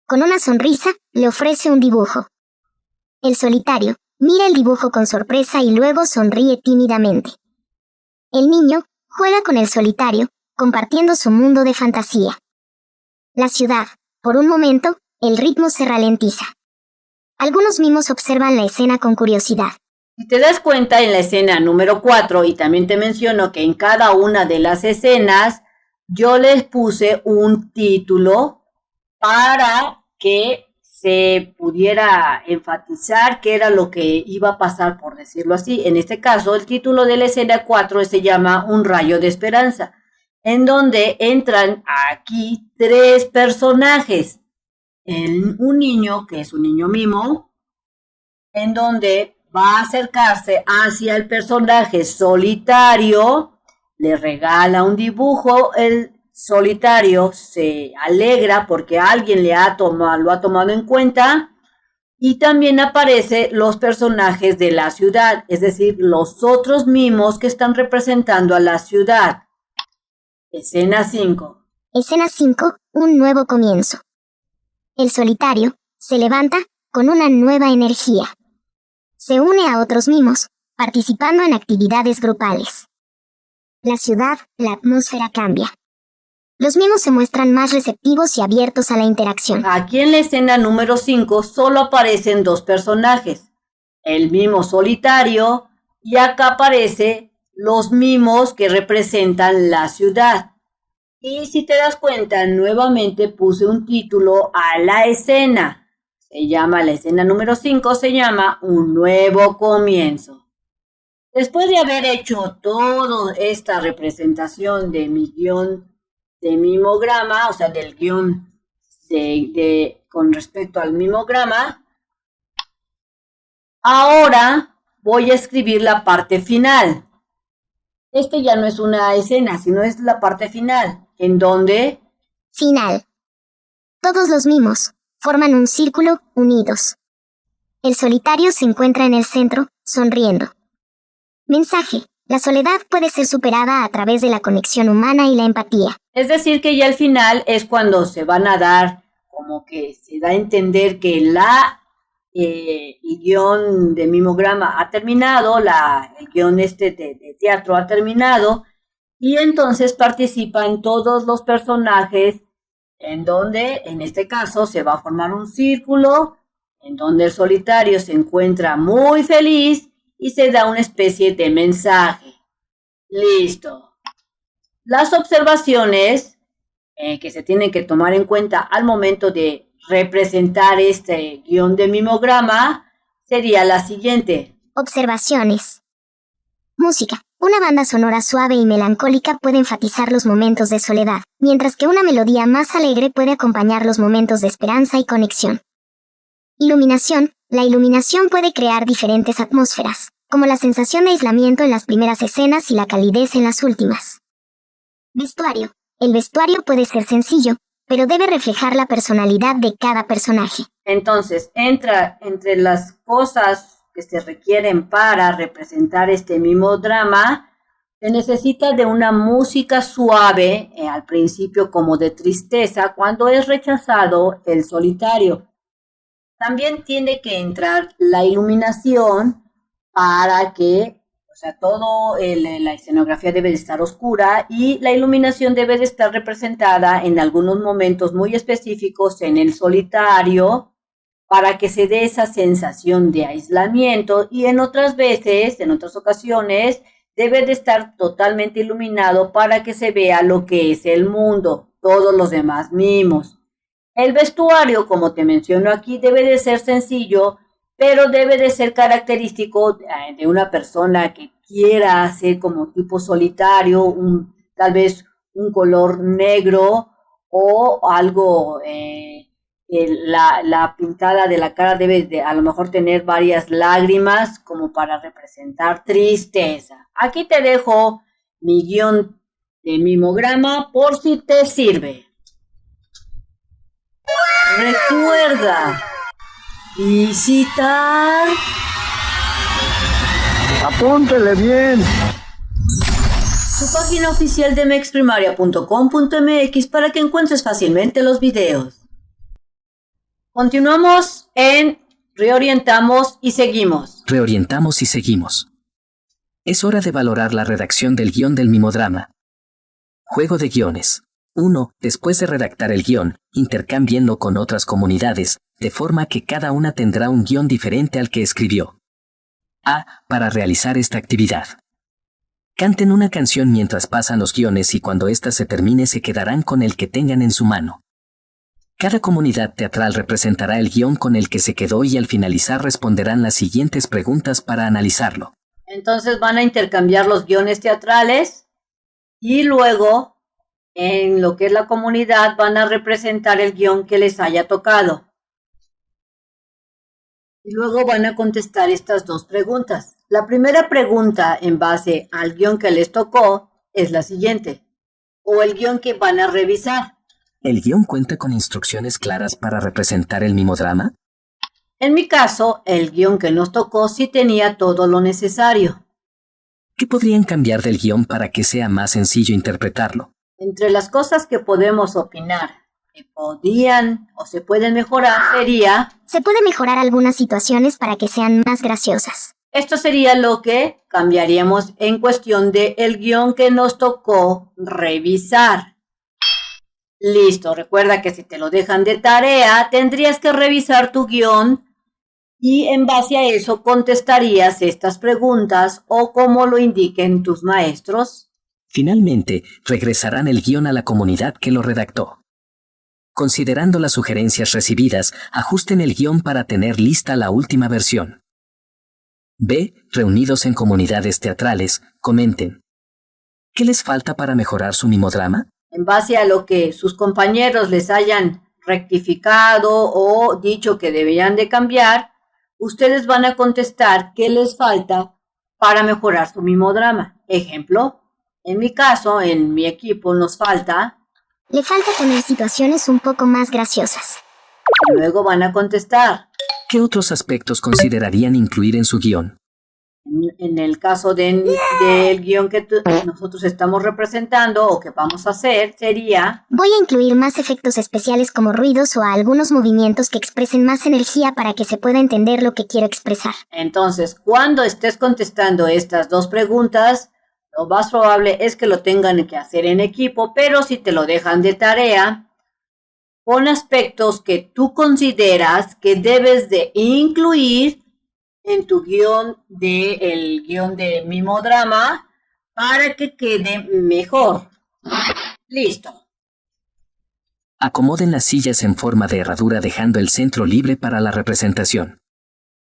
Con una sonrisa, le ofrece un dibujo. El solitario mira el dibujo con sorpresa y luego sonríe tímidamente. El niño juega con el solitario, compartiendo su mundo de fantasía. La ciudad, por un momento, el ritmo se ralentiza. Algunos mimos observan la escena con curiosidad. Si te das cuenta, en la escena número 4, y también te menciono que en cada una de las escenas, yo les puse un título para que se pudiera enfatizar qué era lo que iba a pasar, por decirlo así. En este caso, el título de la escena 4 se llama Un rayo de esperanza, en donde entran aquí 3 personajes. Un niño, que es un niño mimo, en donde va a acercarse hacia el personaje solitario, le regala un dibujo, el solitario se alegra porque alguien lo ha tomado en cuenta, y también aparecen los personajes de la ciudad, es decir, los otros mimos que están representando a la ciudad. Escena 5. Escena 5. Un nuevo comienzo. El solitario se levanta con una nueva energía. Se une a otros mimos, participando en actividades grupales. La ciudad, la atmósfera cambia. Los mimos se muestran más receptivos y abiertos a la interacción. Aquí en la escena número 5 solo aparecen 2 personajes, el mimo solitario, y acá aparecen los mimos que representan la ciudad. Y si te das cuenta, nuevamente puse un título a la escena. La escena número 5 se llama Un nuevo comienzo. Después de haber hecho toda esta representación de mi guión de mimograma, o sea, del guión con respecto al mimograma, ahora voy a escribir la parte final. Este ya no es una escena, sino es la parte final, en donde... Final. Todos los mimos forman un círculo, unidos. El solitario se encuentra en el centro, sonriendo. Mensaje. La soledad puede ser superada a través de la conexión humana y la empatía. Es decir, que ya al final es cuando se van a dar, como que se da a entender que el guión de mimograma ha terminado, el guión de teatro ha terminado, y entonces participan todos los personajes, en donde, en este caso, se va a formar un círculo, en donde el solitario se encuentra muy feliz, y se da una especie de mensaje. Listo. Las observaciones que se tienen que tomar en cuenta al momento de representar este guión de mimograma sería la siguiente. Observaciones. Música. Una banda sonora suave y melancólica puede enfatizar los momentos de soledad, mientras que una melodía más alegre puede acompañar los momentos de esperanza y conexión. Iluminación. La iluminación puede crear diferentes atmósferas, como la sensación de aislamiento en las primeras escenas y la calidez en las últimas. Vestuario. El vestuario puede ser sencillo, pero debe reflejar la personalidad de cada personaje. Entonces, entra entre las cosas que se requieren para representar este mimodrama, Se necesita de una música suave al principio como de tristeza cuando es rechazado el solitario. También tiene que entrar la iluminación para que, o sea, la escenografía debe de estar oscura y la iluminación debe de estar representada en algunos momentos muy específicos en el solitario para que se dé esa sensación de aislamiento y en otras veces, en otras ocasiones, debe de estar totalmente iluminado para que se vea lo que es el mundo, todos los demás mimos. El vestuario, como te menciono aquí, debe de ser sencillo, pero debe de ser característico de una persona que quiera ser como tipo solitario, tal vez un color negro o algo, la pintada de la cara debe de a lo mejor tener varias lágrimas como para representar tristeza. Aquí te dejo mi guión de mimograma por si te sirve. Recuerda visitar. Apúntele bien. Su página oficial de mexprimaria.com.mx para que encuentres fácilmente los videos. Continuamos en Reorientamos y Seguimos. Reorientamos y seguimos. Es hora de valorar la redacción del guión del mimodrama. Juego de guiones. 1. Después de redactar el guión, intercámbienlo con otras comunidades, de forma que cada una tendrá un guión diferente al que escribió. A. Para realizar esta actividad. Canten una canción mientras pasan los guiones y cuando ésta se termine se quedarán con el que tengan en su mano. Cada comunidad teatral representará el guión con el que se quedó y al finalizar responderán las siguientes preguntas para analizarlo. Entonces van a intercambiar los guiones teatrales y luego en lo que es la comunidad van a representar el guión que les haya tocado. Y luego van a contestar estas dos preguntas. La primera pregunta en base al guión que les tocó es la siguiente, o el guión que van a revisar. ¿El guión cuenta con instrucciones claras para representar el mimodrama? En mi caso, el guión que nos tocó sí tenía todo lo necesario. ¿Qué podrían cambiar del guión para que sea más sencillo interpretarlo? Entre las cosas que podemos opinar que podían o se pueden mejorar sería... Se puede mejorar algunas situaciones para que sean más graciosas. Esto sería lo que cambiaríamos en cuestión de el guión que nos tocó revisar. Listo, recuerda que si te lo dejan de tarea, tendrías que revisar tu guión y en base a eso contestarías estas preguntas o como lo indiquen tus maestros. Finalmente, regresarán el guión a la comunidad que lo redactó. Considerando las sugerencias recibidas, ajusten el guión para tener lista la última versión. B. Reunidos en comunidades teatrales, comenten. ¿Qué les falta para mejorar su mimodrama? En base a lo que sus compañeros les hayan rectificado o dicho que deberían de cambiar, ustedes van a contestar qué les falta para mejorar su mimodrama. Ejemplo, en mi caso, en mi equipo nos falta... Le falta poner situaciones un poco más graciosas. Luego van a contestar. ¿Qué otros aspectos considerarían incluir en su guión? En el caso del guión que nosotros estamos representando o que vamos a hacer, sería... Voy a incluir más efectos especiales como ruidos o algunos movimientos que expresen más energía para que se pueda entender lo que quiero expresar. Entonces, cuando estés contestando estas dos preguntas, lo más probable es que lo tengan que hacer en equipo, pero si te lo dejan de tarea, pon aspectos que tú consideras que debes de incluir en tu guión de mimodrama para que quede mejor. Listo. Acomoden las sillas en forma de herradura dejando el centro libre para la representación.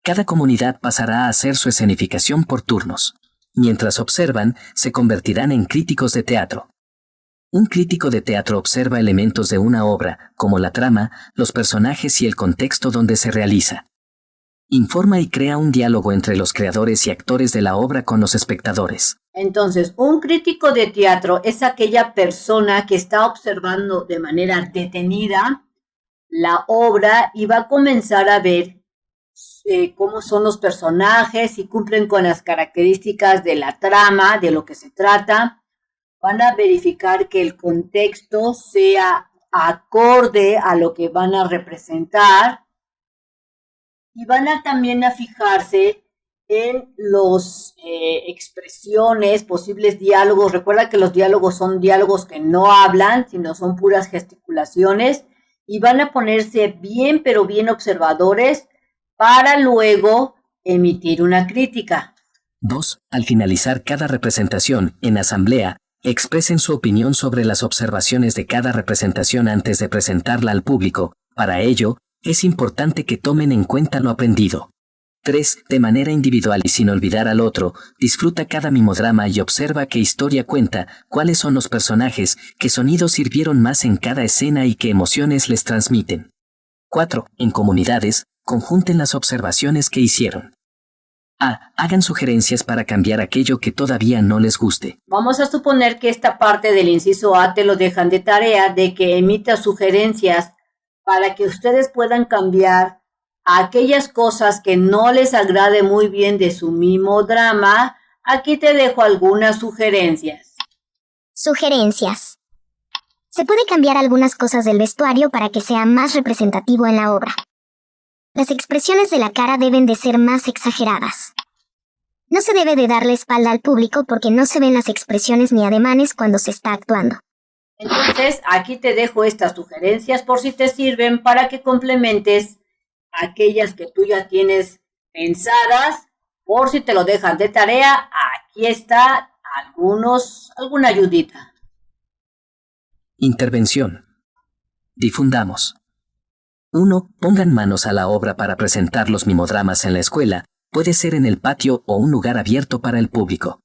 Cada comunidad pasará a hacer su escenificación por turnos. Mientras observan, se convertirán en críticos de teatro. Un crítico de teatro observa elementos de una obra, como la trama, los personajes y el contexto donde se realiza. Informa y crea un diálogo entre los creadores y actores de la obra con los espectadores. Entonces, un crítico de teatro es aquella persona que está observando de manera detenida la obra y va a comenzar a ver cómo son los personajes, si cumplen con las características de la trama, de lo que se trata. Van a verificar que el contexto sea acorde a lo que van a representar y van a también a fijarse en los expresiones, posibles diálogos. Recuerda que los diálogos son diálogos que no hablan, sino son puras gesticulaciones, y van a ponerse bien, pero bien observadores para luego emitir una crítica. 2. Al finalizar cada representación en asamblea, expresen su opinión sobre las observaciones de cada representación antes de presentarla al público. Para ello, es importante que tomen en cuenta lo aprendido. 3. De manera individual y sin olvidar al otro, disfruta cada mimodrama y observa qué historia cuenta, cuáles son los personajes, qué sonidos sirvieron más en cada escena y qué emociones les transmiten. 4. En comunidades, conjunten las observaciones que hicieron. A. Hagan sugerencias para cambiar aquello que todavía no les guste. Vamos a suponer que esta parte del inciso A te lo dejan de tarea, de que emita sugerencias para que ustedes puedan cambiar aquellas cosas que no les agrade muy bien de su mimodrama. Aquí te dejo algunas sugerencias. Sugerencias. Se puede cambiar algunas cosas del vestuario para que sea más representativo en la obra. Las expresiones de la cara deben de ser más exageradas. No se debe de darle espalda al público porque no se ven las expresiones ni ademanes cuando se está actuando. Entonces, aquí te dejo estas sugerencias por si te sirven para que complementes aquellas que tú ya tienes pensadas. Por si te lo dejan de tarea, aquí está alguna ayudita. Intervención. Difundamos. 1. Pongan manos a la obra para presentar los mimodramas en la escuela, puede ser en el patio o un lugar abierto para el público.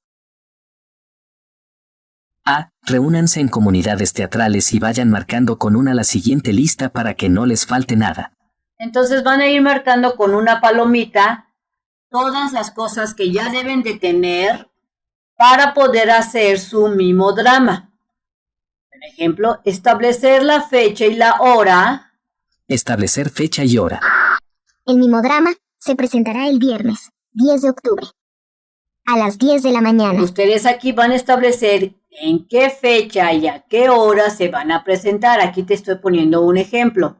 A. Reúnanse en comunidades teatrales y vayan marcando con una la siguiente lista para que no les falte nada. Entonces van a ir marcando con una palomita todas las cosas que ya deben de tener para poder hacer su mimodrama. Por ejemplo, establecer la fecha y la hora. Establecer fecha y hora. El mimodrama se presentará el viernes, 10 de octubre, a las 10 de la mañana. Ustedes aquí van a establecer en qué fecha y a qué hora se van a presentar. Aquí te estoy poniendo un ejemplo.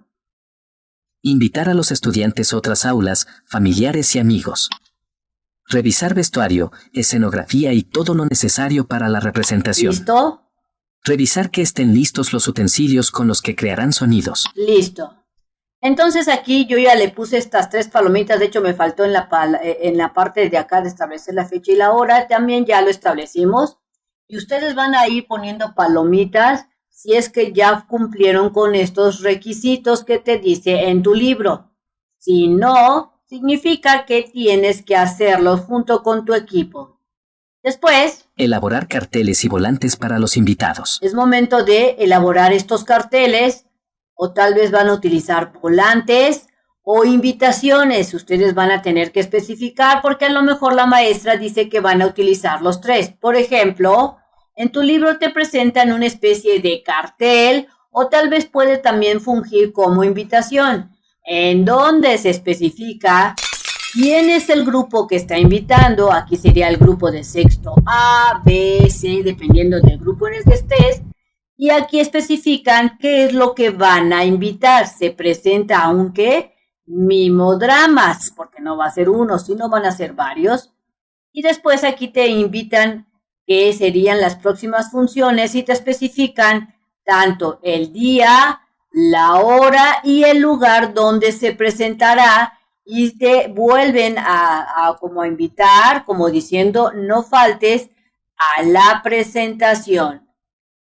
Invitar a los estudiantes a otras aulas, familiares y amigos. Revisar vestuario, escenografía y todo lo necesario para la representación. ¿Listo? Revisar que estén listos los utensilios con los que crearán sonidos. Listo. Entonces aquí yo ya le puse estas 3 palomitas, de hecho me faltó en la parte de acá de establecer la fecha y la hora, también ya lo establecimos. Y ustedes van a ir poniendo palomitas si es que ya cumplieron con estos requisitos que te dice en tu libro. Si no, significa que tienes que hacerlos junto con tu equipo. Después, elaborar carteles y volantes para los invitados. Es momento de elaborar estos carteles, o tal vez van a utilizar volantes o invitaciones. Ustedes van a tener que especificar porque a lo mejor la maestra dice que van a utilizar los 3. Por ejemplo, en tu libro te presentan una especie de cartel o tal vez puede también fungir como invitación, en donde se especifica quién es el grupo que está invitando. Aquí sería el grupo de sexto A, B, C, dependiendo del grupo en el que estés. Y aquí especifican qué es lo que van a invitar. Se presenta aunque mimodramas, porque no va a ser uno, sino van a ser varios. Y después aquí te invitan qué serían las próximas funciones y te especifican tanto el día, la hora y el lugar donde se presentará. Y te vuelven como a invitar, como diciendo, no faltes a la presentación.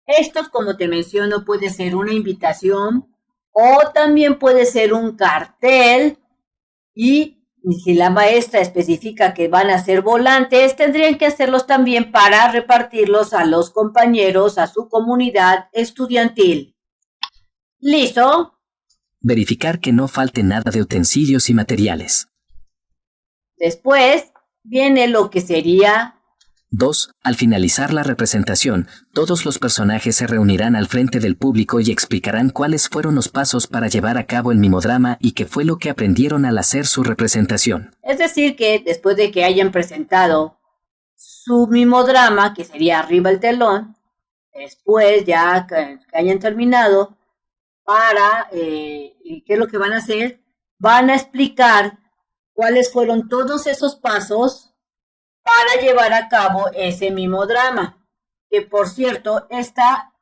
Esto, como te menciono, puede ser una invitación o también puede ser un cartel. Y si la maestra especifica que van a ser volantes, tendrían que hacerlos también para repartirlos a los compañeros, a su comunidad estudiantil. ¿Listo? Verificar que no falte nada de utensilios y materiales. Después viene lo que sería 2. Al finalizar la representación, todos los personajes se reunirán al frente del público y explicarán cuáles fueron los pasos para llevar a cabo el mimodrama y qué fue lo que aprendieron al hacer su representación. Es decir, que después de que hayan presentado su mimodrama, que sería arriba el telón, después ya que hayan terminado, ¿qué es lo que van a hacer? Van a explicar cuáles fueron todos esos pasos para llevar a cabo ese mimodrama. Que por cierto, esta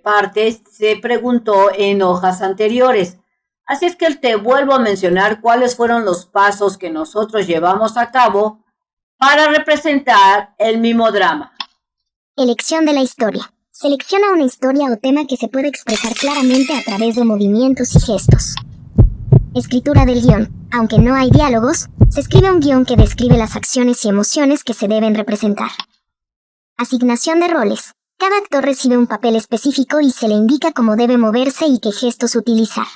parte se preguntó en hojas anteriores. Así es que te vuelvo a mencionar cuáles fueron los pasos que nosotros llevamos a cabo para representar el mimodrama. Elección de la historia. Selecciona una historia o tema que se puede expresar claramente a través de movimientos y gestos. Escritura del guión. Aunque no hay diálogos, se escribe un guión que describe las acciones y emociones que se deben representar. Asignación de roles. Cada actor recibe un papel específico y se le indica cómo debe moverse y qué gestos utilizar.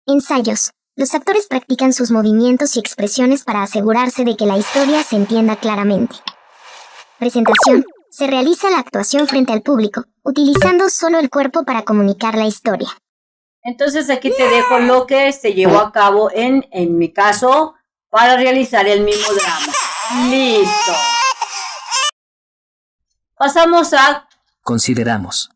Ensayos. Los actores practican sus movimientos y expresiones para asegurarse de que la historia se entienda claramente. Presentación. Se realiza la actuación frente al público, utilizando solo el cuerpo para comunicar la historia. Entonces aquí te dejo lo que se llevó a cabo en mi caso para realizar el mimodrama. Listo. Pasamos a... Consideramos.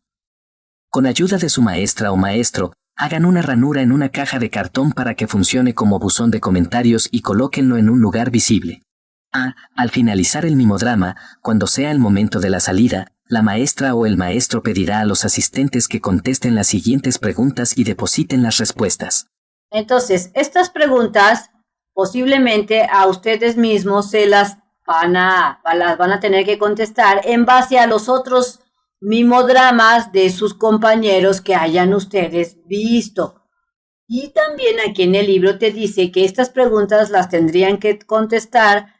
Con ayuda de su maestra o maestro, hagan una ranura en una caja de cartón para que funcione como buzón de comentarios y colóquenlo en un lugar visible. Al finalizar el mimodrama, cuando sea el momento de la salida, la maestra o el maestro pedirá a los asistentes que contesten las siguientes preguntas y depositen las respuestas. Entonces, estas preguntas posiblemente a ustedes mismos se las van a tener que contestar en base a los otros mimodramas de sus compañeros que hayan ustedes visto. Y también aquí en el libro te dice que estas preguntas las tendrían que contestar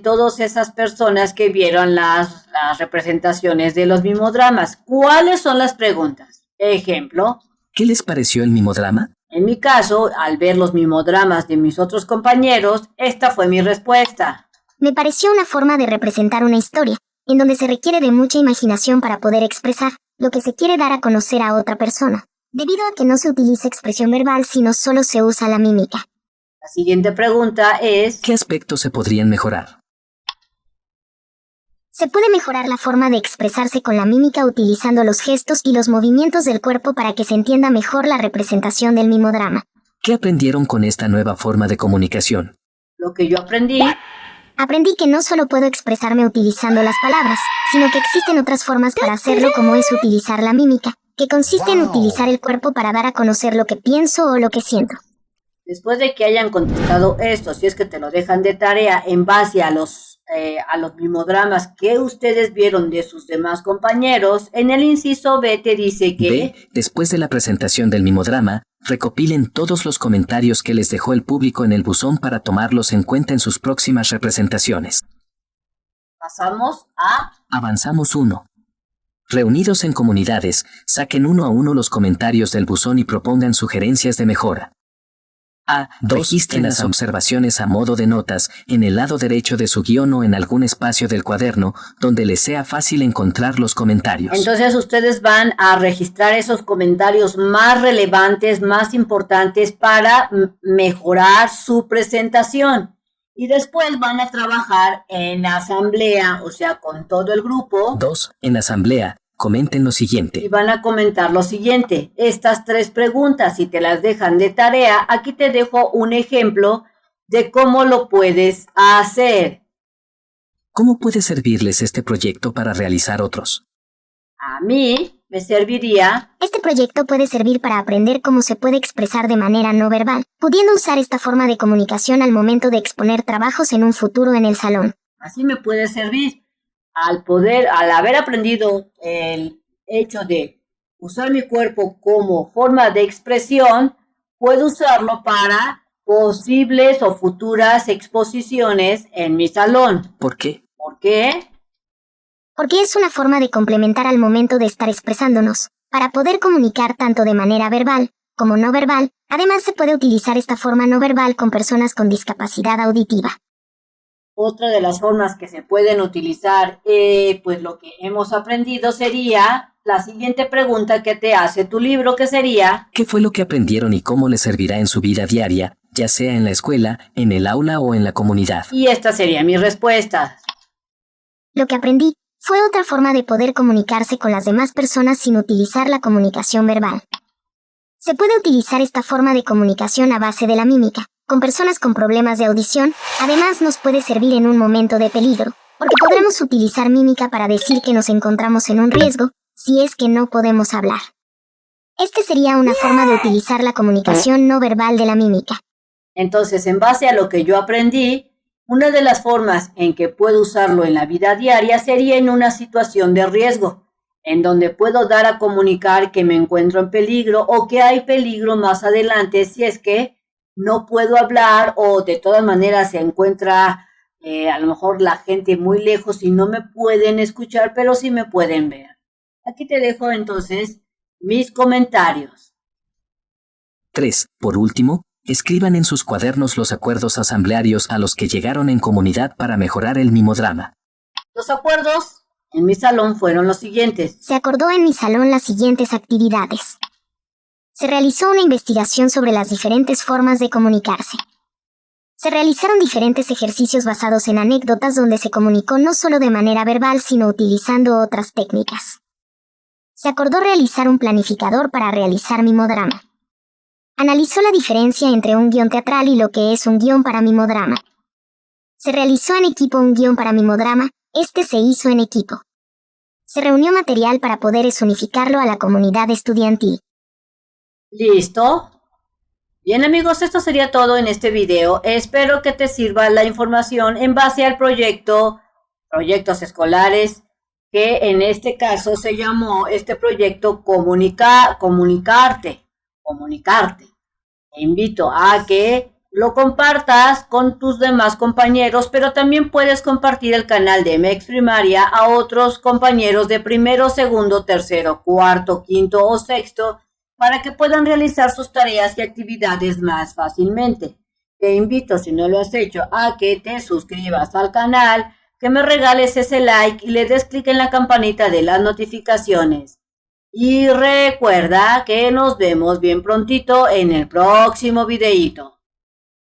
todas esas personas que vieron las representaciones de los mimodramas. ¿Cuáles son las preguntas? Ejemplo. ¿Qué les pareció el mimodrama? En mi caso, al ver los mimodramas de mis otros compañeros, esta fue mi respuesta. Me pareció una forma de representar una historia, en donde se requiere de mucha imaginación para poder expresar lo que se quiere dar a conocer a otra persona, debido a que no se utiliza expresión verbal, sino solo se usa la mímica. La siguiente pregunta es... ¿Qué aspectos se podrían mejorar? Se puede mejorar la forma de expresarse con la mímica utilizando los gestos y los movimientos del cuerpo para que se entienda mejor la representación del mimodrama. ¿Qué aprendieron con esta nueva forma de comunicación? Lo que yo aprendí... Aprendí que no solo puedo expresarme utilizando las palabras, sino que existen otras formas para hacerlo, como es utilizar la mímica, que consiste en utilizar el cuerpo para dar a conocer lo que pienso o lo que siento. Después de que hayan contestado esto, si es que te lo dejan de tarea en base a los mimodramas que ustedes vieron de sus demás compañeros, en el inciso B te dice que... B. Después de la presentación del mimodrama, recopilen todos los comentarios que les dejó el público en el buzón para tomarlos en cuenta en sus próximas representaciones. Pasamos a... Avanzamos 1. Reunidos en comunidades, saquen uno a uno los comentarios del buzón y propongan sugerencias de mejora. 2. Registren las observaciones a modo de notas en el lado derecho de su guión o en algún espacio del cuaderno donde les sea fácil encontrar los comentarios. Entonces ustedes van a registrar esos comentarios más relevantes, más importantes para mejorar su presentación. Y después van a trabajar en asamblea, o sea, con todo el grupo. 2. En asamblea, comenten lo siguiente. Y van a comentar lo siguiente. Estas 3 preguntas, si te las dejan de tarea, aquí te dejo un ejemplo de cómo lo puedes hacer. ¿Cómo puede servirles este proyecto para realizar otros? A mí me serviría... Este proyecto puede servir para aprender cómo se puede expresar de manera no verbal, pudiendo usar esta forma de comunicación al momento de exponer trabajos en un futuro en el salón. Así me puede servir. Al haber aprendido el hecho de usar mi cuerpo como forma de expresión, puedo usarlo para posibles o futuras exposiciones en mi salón. ¿Por qué? ¿Por qué? Porque es una forma de complementar al momento de estar expresándonos, para poder comunicar tanto de manera verbal como no verbal. Además, se puede utilizar esta forma no verbal con personas con discapacidad auditiva. Otra de las formas que se pueden utilizar, pues lo que hemos aprendido sería la siguiente pregunta que te hace tu libro, que sería: ¿qué fue lo que aprendieron y cómo les servirá en su vida diaria, ya sea en la escuela, en el aula o en la comunidad? Y esta sería mi respuesta. Lo que aprendí fue otra forma de poder comunicarse con las demás personas sin utilizar la comunicación verbal. Se puede utilizar esta forma de comunicación a base de la mímica, con personas con problemas de audición. Además nos puede servir en un momento de peligro, porque podremos utilizar mímica para decir que nos encontramos en un riesgo, si es que no podemos hablar. Este sería una forma de utilizar la comunicación no verbal de la mímica. Entonces, en base a lo que yo aprendí, una de las formas en que puedo usarlo en la vida diaria sería en una situación de riesgo, en donde puedo dar a comunicar que me encuentro en peligro o que hay peligro más adelante si es que no puedo hablar o de todas maneras se encuentra a lo mejor la gente muy lejos y no me pueden escuchar, pero sí me pueden ver. Aquí te dejo entonces mis comentarios. 3. Por último, escriban en sus cuadernos los acuerdos asamblearios a los que llegaron en comunidad para mejorar el mimodrama. Los acuerdos en mi salón fueron los siguientes. Se acordó en mi salón las siguientes actividades. Se realizó una investigación sobre las diferentes formas de comunicarse. Se realizaron diferentes ejercicios basados en anécdotas donde se comunicó no solo de manera verbal, sino utilizando otras técnicas. Se acordó realizar un planificador para realizar mimodrama. Analizó la diferencia entre un guión teatral y lo que es un guión para mimodrama. Se realizó en equipo un guión para mimodrama. Este se hizo en equipo. Se reunió material para poder unificarlo a la comunidad estudiantil. ¿Listo? Bien amigos, esto sería todo en este video. Espero que te sirva la información en base al proyectos escolares, que en este caso se llamó este proyecto Comunicarte. Te invito a que lo compartas con tus demás compañeros, pero también puedes compartir el canal de MEX Primaria a otros compañeros de primero, segundo, tercero, cuarto, quinto o sexto para que puedan realizar sus tareas y actividades más fácilmente. Te invito, si no lo has hecho, a que te suscribas al canal, que me regales ese like y le des clic en la campanita de las notificaciones. Y recuerda que nos vemos bien prontito en el próximo videíto.